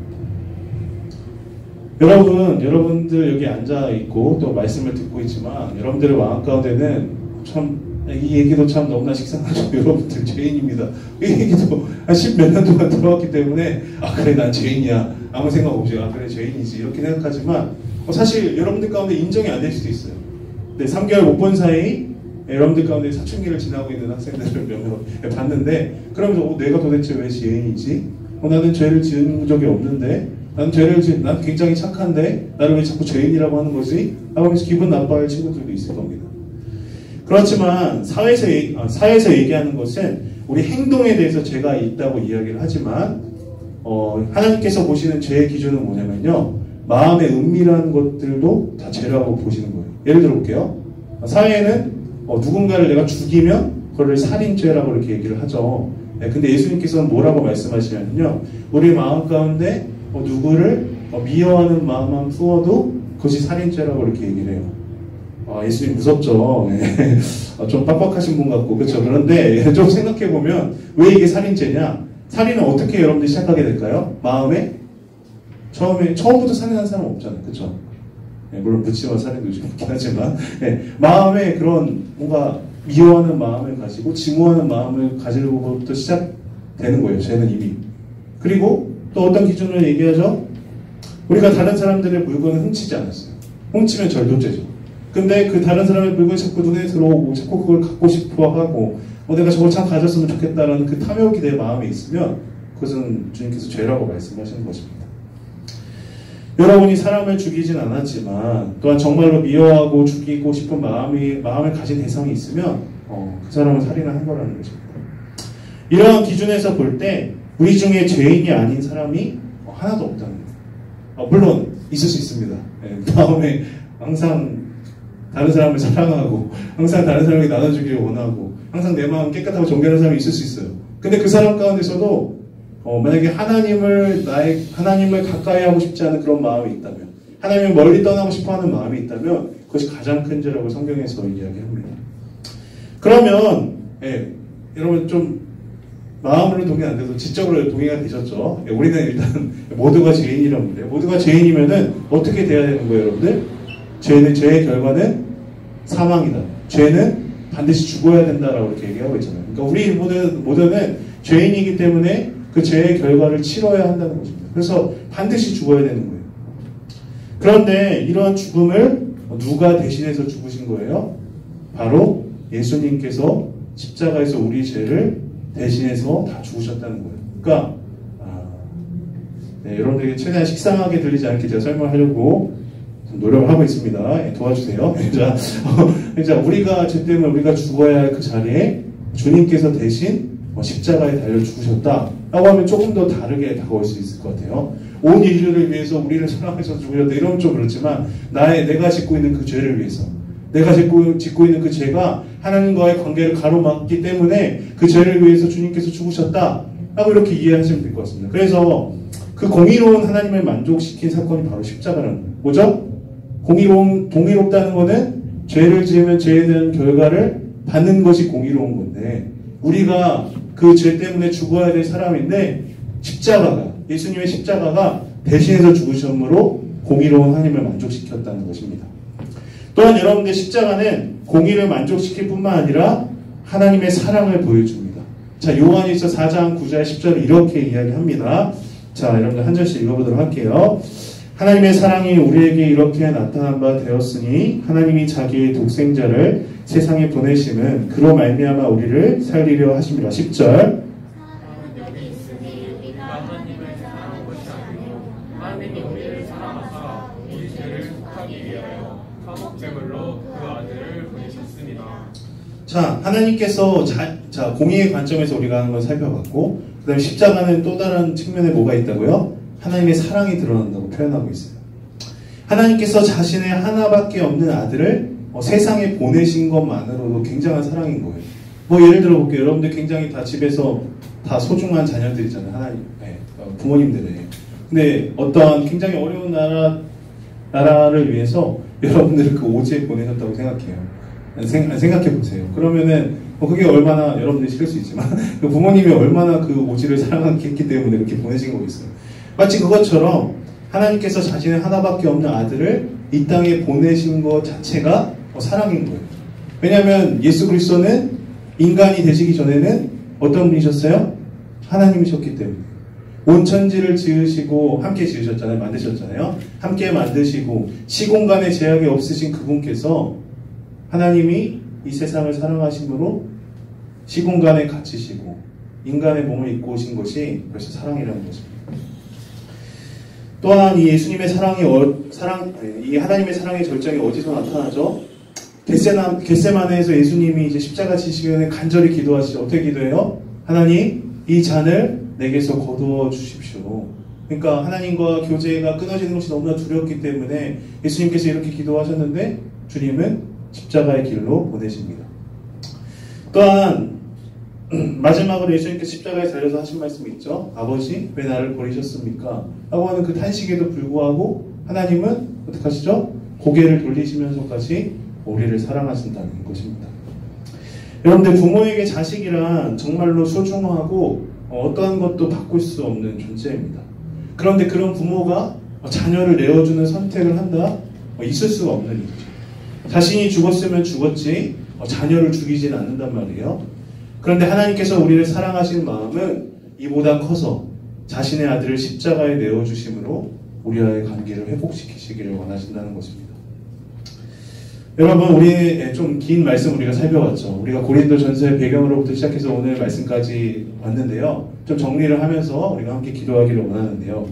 여러분들 여기 앉아있고 또 말씀을 듣고 있지만 여러분들의 마음 가운데는 참 이 얘기도 참 너무나 식상하죠. 여러분들 죄인입니다. 이 얘기도 한 10몇 년 동안 들어왔기 때문에 그래 난 죄인이야 아무 생각 없이 그래 죄인이지 이렇게 생각하지만 사실 여러분들 가운데 인정이 안 될 수도 있어요. 네, 3개월 못 본 사이 여러분들 가운데 사춘기를 지나고 있는 학생들을 몇 명 봤는데 그러면서 내가 도대체 왜 죄인이지? 나는 죄를 지은 적이 없는데 난 굉장히 착한데 나를 왜 자꾸 죄인이라고 하는 거지? 하면서 기분 나빠할 친구들도 있을 겁니다. 그렇지만 사회에서 얘기하는 것은 우리 행동에 대해서 죄가 있다고 이야기를 하지만 하나님께서 보시는 죄의 기준은 뭐냐면요 마음의 은밀한 것들도 다 죄라고 보시는 거예요. 예를 들어 볼게요. 사회에는 누군가를 내가 죽이면 그걸 살인죄라고 이렇게 얘기를 하죠. 네, 근데 예수님께서는 뭐라고 말씀하시냐면요 우리 마음 가운데 누구를 미워하는 마음만 품어도 그것이 살인죄라고 이렇게 얘기를 해요. 예수님 무섭죠. 네. 좀 빡빡하신 분 같고 그렇죠. 그런데 좀 생각해보면 왜 이게 살인죄냐? 살인은 어떻게 여러분들이 시작하게 될까요? 마음에 처음부터 살인한 사람 없잖아요. 그렇죠? 물론 묻지마 살인도 좀 있긴 하지만 마음에 그런 뭔가 미워하는 마음을 가지고 증오하는 마음을 가지고부터 시작되는 거예요. 죄는 이미. 그리고 또 어떤 기준으로 얘기하죠? 우리가 다른 사람들의 물건을 훔치지 않았어요. 훔치면 절도죄죠. 근데 그 다른 사람의 물건이 자꾸 눈에 들어오고 자꾸 그걸 갖고 싶어 하고 내가 저걸 참 가졌으면 좋겠다라는 그 탐욕이 내 마음에 있으면 그것은 주님께서 죄라고 말씀하시는 것입니다. 여러분이 사람을 죽이진 않았지만 또한 정말로 미워하고 죽이고 싶은 마음을 가진 대상이 있으면 그 사람은 살인을 한 거라는 것입니다. 이러한 기준에서 볼 때 우리 중에 죄인이 아닌 사람이 하나도 없다는 거예요. 물론 있을 수 있습니다. 마음에 항상 다른 사람을 사랑하고 항상 다른 사람에게 나눠주기를 원하고 항상 내 마음 깨끗하고 정결한 사람이 있을 수 있어요. 근데 그 사람 가운데서도 만약에 하나님을 가까이 하고 싶지 않은 그런 마음이 있다면 하나님을 멀리 떠나고 싶어하는 마음이 있다면 그것이 가장 큰 죄라고 성경에서 이야기합니다. 그러면 여러분 좀 마음으로 동의 안 돼도 지적으로 동의가 되셨죠? 우리는 일단 모두가 죄인이라고 그래요. 모두가 죄인이면은 어떻게 돼야 되는 거예요, 여러분들? 죄의 결과는 사망이다. 죄는 반드시 죽어야 된다라고 이렇게 얘기하고 있잖아요. 그러니까 우리 모두는 죄인이기 때문에 그 죄의 결과를 치러야 한다는 것입니다. 그래서 반드시 죽어야 되는 거예요. 그런데 이러한 죽음을 누가 대신해서 죽으신 거예요? 바로 예수님께서 십자가에서 우리 죄를 대신해서 다 죽으셨다는 거예요. 그러니까 여러분들에게 최대한 식상하게 들리지 않게 제가 설명하려고 노력을 하고 있습니다. 도와주세요. 자, 우리가 죄 때문에 우리가 죽어야 할 그 자리에 주님께서 대신 십자가에 달려 죽으셨다라고 하면 조금 더 다르게 다가올 수 있을 것 같아요. 온 인류를 위해서 우리를 사랑해서 죽으셨다 이러면 좀 그렇지만 내가 짓고 있는 그 죄를 위해서 내가 짓고 있는 그 죄가 하나님과의 관계를 가로막기 때문에 그 죄를 위해서 주님께서 죽으셨다라고 이렇게 이해하시면 될 것 같습니다. 그래서 그 공의로운 하나님을 만족시킨 사건이 바로 십자가라는 거예요. 뭐죠? 공의롭다는 것은 죄를 지으면 죄에 대한 결과를 받는 것이 공의로운 건데 우리가 그 죄 때문에 죽어야 될 사람인데 예수님의 십자가가 대신해서 죽으심으로 공의로운 하나님을 만족시켰다는 것입니다. 또한 여러분들 십자가는 공의를 만족시킬 뿐만 아니라 하나님의 사랑을 보여줍니다. 자, 요한일서 4장 9절 10절을 이렇게 이야기합니다. 자, 여러분들 한 절씩 읽어보도록 할게요. 하나님의 사랑이 우리에게 이렇게 나타난 바 되었으니 하나님이 자기의 독생자를 세상에 보내심은 그로 말미암아 우리를 살리려 하심이라. 10절. 사랑은 여기 있으니 우리가 하나님을 사랑한 것이 아니요 하나님이 우리를 사랑하사 우리 죄를 속하기 위하여 화목제물로 그 아들을 보내셨습니다. 자, 하나님께서 공의의 관점에서 우리가 하는 걸 살펴봤고 그 다음에 십자가는 또 다른 측면에 뭐가 있다고요? 하나님의 사랑이 드러난다고 표현하고 있어요. 하나님께서 자신의 하나밖에 없는 아들을 세상에 보내신 것만으로도 굉장한 사랑인 거예요. 예를 들어 볼게요. 여러분들 굉장히 다 집에서 다 소중한 자녀들이잖아요. 하나님, 부모님들의. 근데 어떠한 굉장히 어려운 나라를 위해서 여러분들을 그 오지에 보내셨다고 생각해요. 생각해 보세요. 그러면은 그게 얼마나 여러분들이 싫을 수 있지만 그 부모님이 얼마나 그 오지를 사랑했기 때문에 그렇게 보내신 거겠어요. 마치 그것처럼 하나님께서 자신의 하나밖에 없는 아들을 이 땅에 보내신 것 자체가 사랑인 거예요. 왜냐하면 예수 그리스도는 인간이 되시기 전에는 어떤 분이셨어요? 하나님이셨기 때문에. 온 천지를 지으시고 함께 지으셨잖아요. 만드셨잖아요. 함께 만드시고 시공간의 제약이 없으신 그분께서 하나님이 이 세상을 사랑하심으로 시공간에 갇히시고 인간의 몸을 입고 오신 것이 벌써 사랑이라는 것입니다. 또한 이 예수님의 이 하나님의 사랑의 절정이 어디서 나타나죠? 겟세마네에서 예수님이 이제 십자가 지시기 전에 간절히 기도하시죠. 어떻게 기도해요? 하나님, 이 잔을 내게서 거두어 주십시오. 그러니까 하나님과 교제가 끊어지는 것이 너무나 두렵기 때문에 예수님께서 이렇게 기도하셨는데 주님은 십자가의 길로 보내십니다. 또한 마지막으로 예수님께서 십자가에 달려서 하신 말씀이 있죠. 아버지, 왜 나를 버리셨습니까? 라고 하는 그 탄식에도 불구하고 하나님은 어떻게 하시죠? 고개를 돌리시면서까지 우리를 사랑하신다는 것입니다. 여러분들, 부모에게 자식이란 정말로 소중하고 어떠한 것도 바꿀 수 없는 존재입니다. 그런데 그런 부모가 자녀를 내어주는 선택을 한다? 있을 수가 없는 일이죠. 자신이 죽었으면 죽었지 자녀를 죽이지는 않는단 말이에요. 그런데 하나님께서 우리를 사랑하시는 마음은 이보다 커서 자신의 아들을 십자가에 내어주심으로 우리와의 관계를 회복시키시기를 원하신다는 것입니다. 여러분, 우리 좀 긴 말씀 우리가 살펴봤죠. 우리가 고린도전서의 배경으로부터 시작해서 오늘 말씀까지 왔는데요. 좀 정리를 하면서 우리가 함께 기도하기를 원하는데요.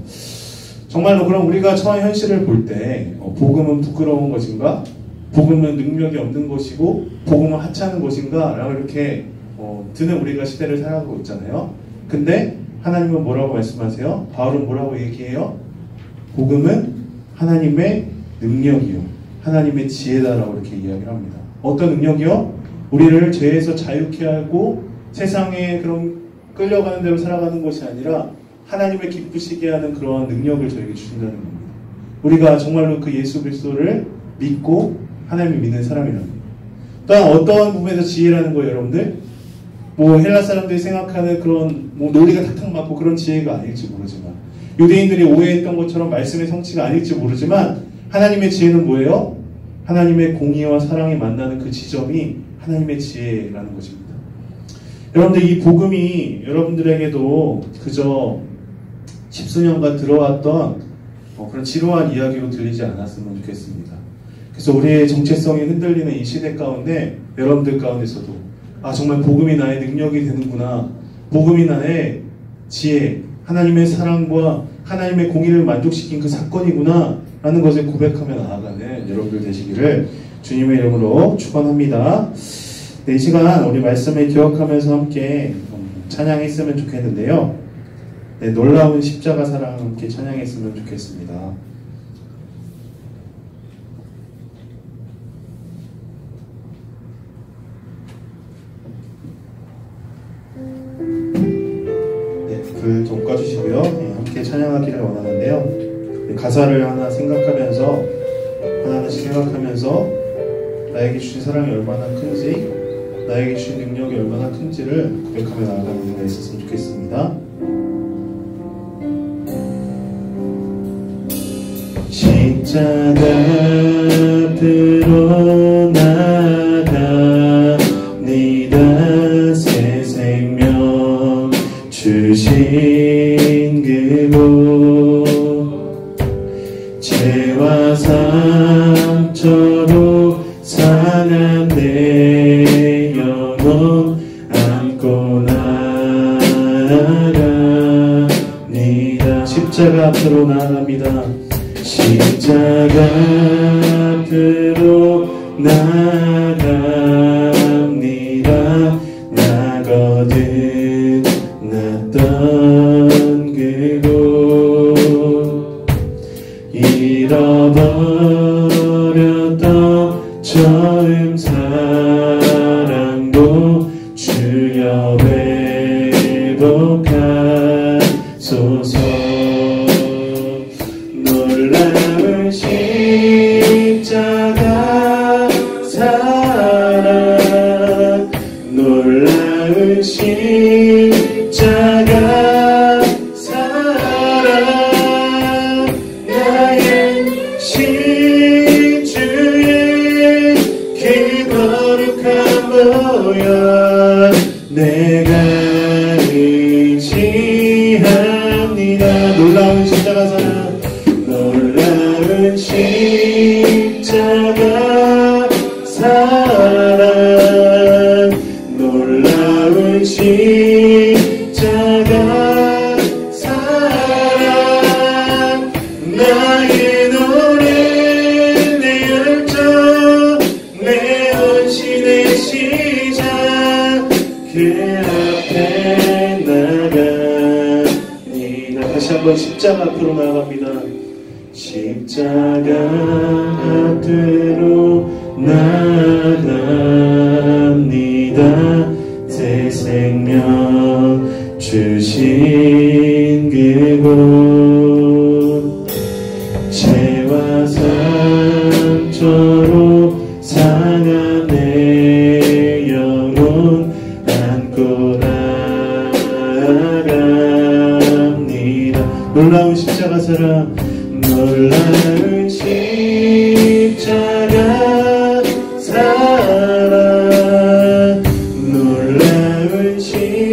정말로 그럼 우리가 처한 현실을 볼 때 복음은 부끄러운 것인가? 복음은 능력이 없는 것이고 복음은 하찮은 것인가? 라고 이렇게 드는 우리가 시대를 살아가고 있잖아요. 근데 하나님은 뭐라고 말씀하세요? 바울은 뭐라고 얘기해요? 복음은 하나님의 능력이요, 하나님의 지혜다라고 이렇게 이야기를 합니다. 어떤 능력이요? 우리를 죄에서 자유케 하고 세상에 그런 끌려가는 대로 살아가는 것이 아니라 하나님을 기쁘시게 하는 그러한 능력을 저에게 주신다는 겁니다. 우리가 정말로 그 예수 그리스도를 믿고 하나님을 믿는 사람이랍니다. 또한 어떠한 부분에서 지혜라는 거예요, 여러분들? 헬라 사람들이 생각하는 그런 논리가 탁탁 맞고 그런 지혜가 아닐지 모르지만, 유대인들이 오해했던 것처럼 말씀의 성취가 아닐지 모르지만, 하나님의 지혜는 뭐예요? 하나님의 공의와 사랑이 만나는 그 지점이 하나님의 지혜라는 것입니다. 여러분들, 이 복음이 여러분들에게도 그저 십수년간 들어왔던 그런 지루한 이야기로 들리지 않았으면 좋겠습니다. 그래서 우리의 정체성이 흔들리는 이 시대 가운데 여러분들 가운데서도 정말 복음이 나의 능력이 되는구나, 복음이 나의 지혜, 하나님의 사랑과 하나님의 공의를 만족시킨 그 사건이구나 라는 것을 고백하며 나아가는 여러분들 되시기를 주님의 이름으로 축원합니다. 이 시간 우리 말씀을 기억하면서 함께 찬양했으면 좋겠는데요. 놀라운 십자가 사랑 함께 찬양했으면 좋겠습니다. 불 좀 꺼주시고요. 함께 찬양하기를 원하는데요. 가사를 하나 생각하면서, 하나씩 생각하면서 나에게 주신 사랑이 얼마나 큰지, 나에게 주신 능력이 얼마나 큰지를 고백하며 나아가는 은혜가 있었으면 좋겠습니다. 십자가 앞으로 나아갑니다. 새 생명 주신 그곳, 죄와 상처로 상한 내 영혼 안고 나아갑니다. 십자가 앞으로 나아갑니다. 십자가 앞으로 나아갑니다. 나 거듭났던 그곳, 잃어버렸던 처음 사랑도 주여 회복하소서. 놀라운 십자가 사랑, 놀라운 십자가 사랑, 나의 신주의 그 거룩한 보혈 내가 의지합니다. 놀라운 십자가 사랑, 놀라운 십자가 사랑, 놀라운 십자가 사랑, 나의 노래, 내 열정, 내 헌신의 시작, 그 앞에 나갑니다. 다시 한번 십자가 앞으로 나아갑니다. 십자가 앞으로 나아갑니다. 새 생명 주신 그곳, 죄와 상처로 상한 내 영혼 안고 나아갑니다. 놀라운 십자가 사랑, 놀라운 십자가 십자가 사랑 놀라운 십자가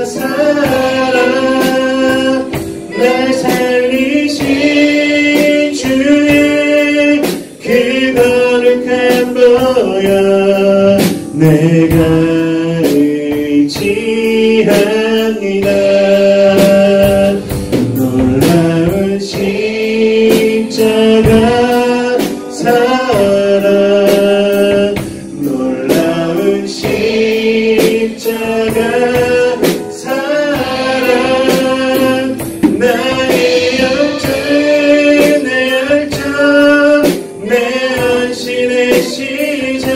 사랑 날 살리신 주의 그 거룩한 보혈 내가 의지합니다. 놀라운 십자가 사랑 놀라운 십자가 사랑 나의 열정 내 열정 내 헌신의 시작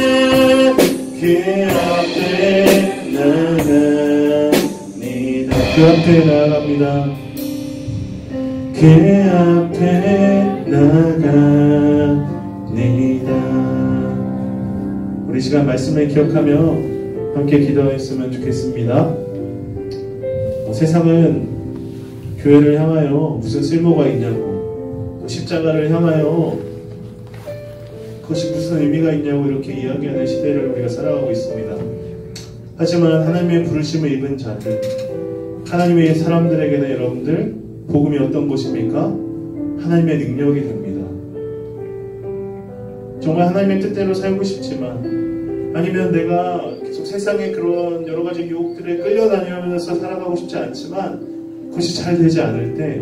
그 앞에 나갑니다. 그 앞에 나갑니다. 그 앞에 나갑니다. 우리 시간 말씀을 기억하며 함께 기도했으면 좋겠습니다. 세상은 교회를 향하여 무슨 쓸모가 있냐고, 또 십자가를 향하여 그것이 무슨 의미가 있냐고 이렇게 이야기하는 시대를 우리가 살아가고 있습니다. 하지만 하나님의 부르심을 입은 자들, 하나님의 사람들에게는 여러분들 복음이 어떤 것입니까? 하나님의 능력이 됩니다. 정말 하나님의 뜻대로 살고 싶지만, 아니면 내가 계속 세상의 그런 여러 가지 유혹들에 끌려다니면서 살아가고 싶지 않지만 그것이 잘 되지 않을 때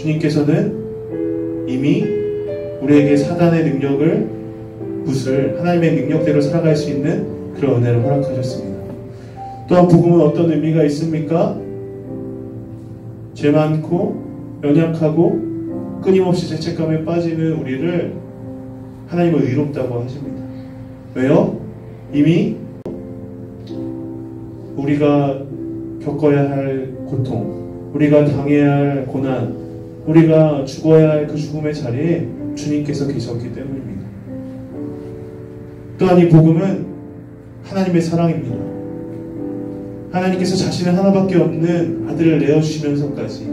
주님께서는 이미 우리에게 사단의 능력을 붓을 하나님의 능력대로 살아갈 수 있는 그런 은혜를 허락하셨습니다. 또한 복음은 어떤 의미가 있습니까? 죄 많고 연약하고 끊임없이 죄책감에 빠지는 우리를 하나님은 의롭다고 하십니다. 왜요? 이미 우리가 겪어야 할 고통, 우리가 당해야 할 고난, 우리가 죽어야 할 그 죽음의 자리에 주님께서 계셨기 때문입니다. 또한 이 복음은 하나님의 사랑입니다. 하나님께서 자신의 하나밖에 없는 아들을 내어주시면서까지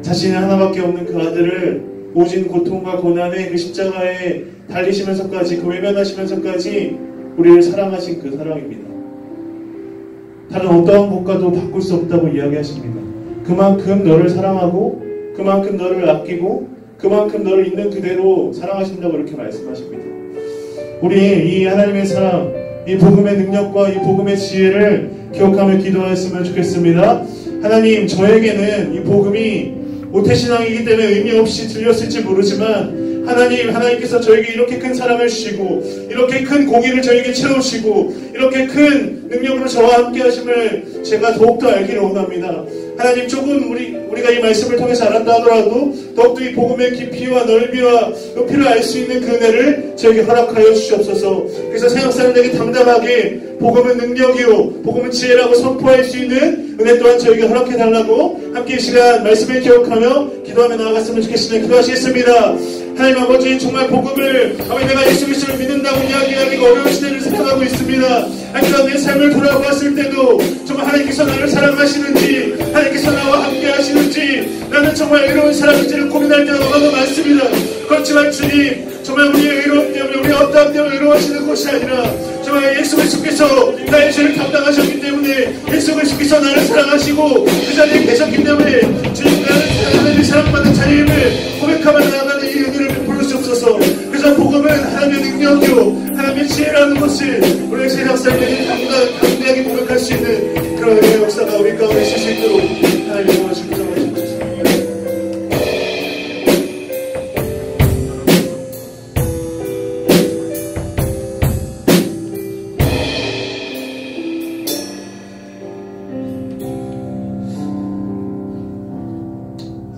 자신의 하나밖에 없는 그 아들을 오진 고통과 고난의 그 십자가에 달리시면서까지 그 외면하시면서까지 우리를 사랑하신 그 사랑입니다. 다른 어떠한 것과도 바꿀 수 없다고 이야기하십니다. 그만큼 너를 사랑하고 그만큼 너를 아끼고 그만큼 너를 있는 그대로 사랑하신다고 이렇게 말씀하십니다. 우리 이 하나님의 사랑, 이 복음의 능력과 이 복음의 지혜를 기억하며 기도하였으면 좋겠습니다. 하나님, 저에게는 이 복음이 모태신앙이기 때문에 의미 없이 들렸을지 모르지만 하나님께서 저에게 이렇게 큰 사랑을 주시고 이렇게 큰 공의를 저에게 채우시고 이렇게 큰 능력으로 저와 함께 하심을 제가 더욱더 알기를 원합니다. 하나님, 조금 우리가 이 말씀을 통해서 알았다 하더라도 더욱더 이 복음의 깊이와 넓이와 높이를 알 수 있는 그 은혜를 저에게 허락하여 주시옵소서. 그래서 세상 사람들에게 당당하게 복음은 능력이요 복음은 지혜라고 선포할 수 있는 은혜 또한 저에게 허락해달라고 함께 이 시간 말씀을 기억하며 기도하며 나아갔으면 좋겠습니다. 기도하시겠습니다. 하나님 아버지, 정말 복음을 내가 예수 그리스도를 믿는다고 이야기하기가 어려운 시대를 살아가고 있습니다. 하나님, 내 삶을 돌아보았을 때도 정말 하나님께서 나를 사랑하시는지 하나님께서 나와 함께 하시는지 나는 정말 의로운 사람인지를 고민할 때가 너무나 많습니다. 그렇지만 주님, 정말 우리의 의로움 때문에 우리 어떠한 때문에 의로워하시는 것이 아니라 정말 예수 그리스도께서 나의 죄를 감당하셨기 때문에 예수 그리스도께서 나를 사랑하시고 그 자리에 계셨기 때문에 주님, 나는 하나님의 사랑받는 자리임을 고백하며 나아가는 이 은혜를 베풀어 주옵소서. 그래서 복음은 하나님의 능력이요 하나님의 지혜라는 것을 우리 세상 사람들이 당당하게 고백할 수 있는 그런 은혜의 역사가 우리 가운데 있을 수 있도록 하나님 도와주옵소서.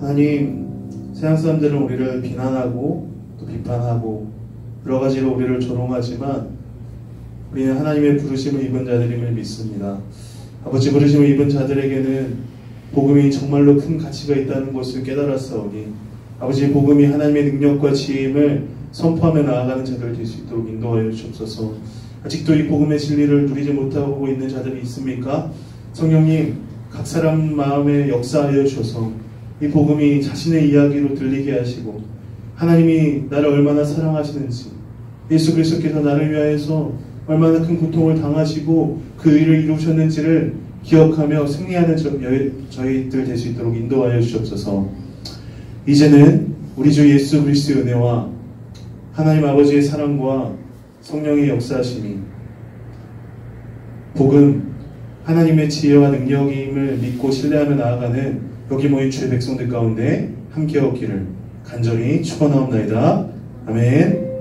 하나님, 세상 사람들은 우리를 비난하고 또 비판하고 여러 가지로 우리를 조롱하지만 우리는 하나님의 부르심을 입은 자들임을 믿습니다. 아버지, 부르심을 입은 자들에게는 복음이 정말로 큰 가치가 있다는 것을 깨달았사오니 아버지, 복음이 하나님의 능력과 지혜임을 선포하며 나아가는 자들 될 수 있도록 인도하여 주옵소서. 아직도 이 복음의 진리를 누리지 못하고 있는 자들이 있습니까? 성령님, 각 사람 마음에 역사하여 주셔서 이 복음이 자신의 이야기로 들리게 하시고 하나님이 나를 얼마나 사랑하시는지, 예수 그리스도께서 나를 위하여서 얼마나 큰 고통을 당하시고 그 일을 이루셨는지를 기억하며 승리하는 저희들 될 수 있도록 인도하여 주옵소서. 이제는 우리 주 예수 그리스도의 은혜와 하나님 아버지의 사랑과 성령의 역사하심이, 복음, 하나님의 지혜와 능력임을 믿고 신뢰하며 나아가는 여기 모인 주의 백성들 가운데 함께 없기를 간절히 축원하옵나이다. 아멘.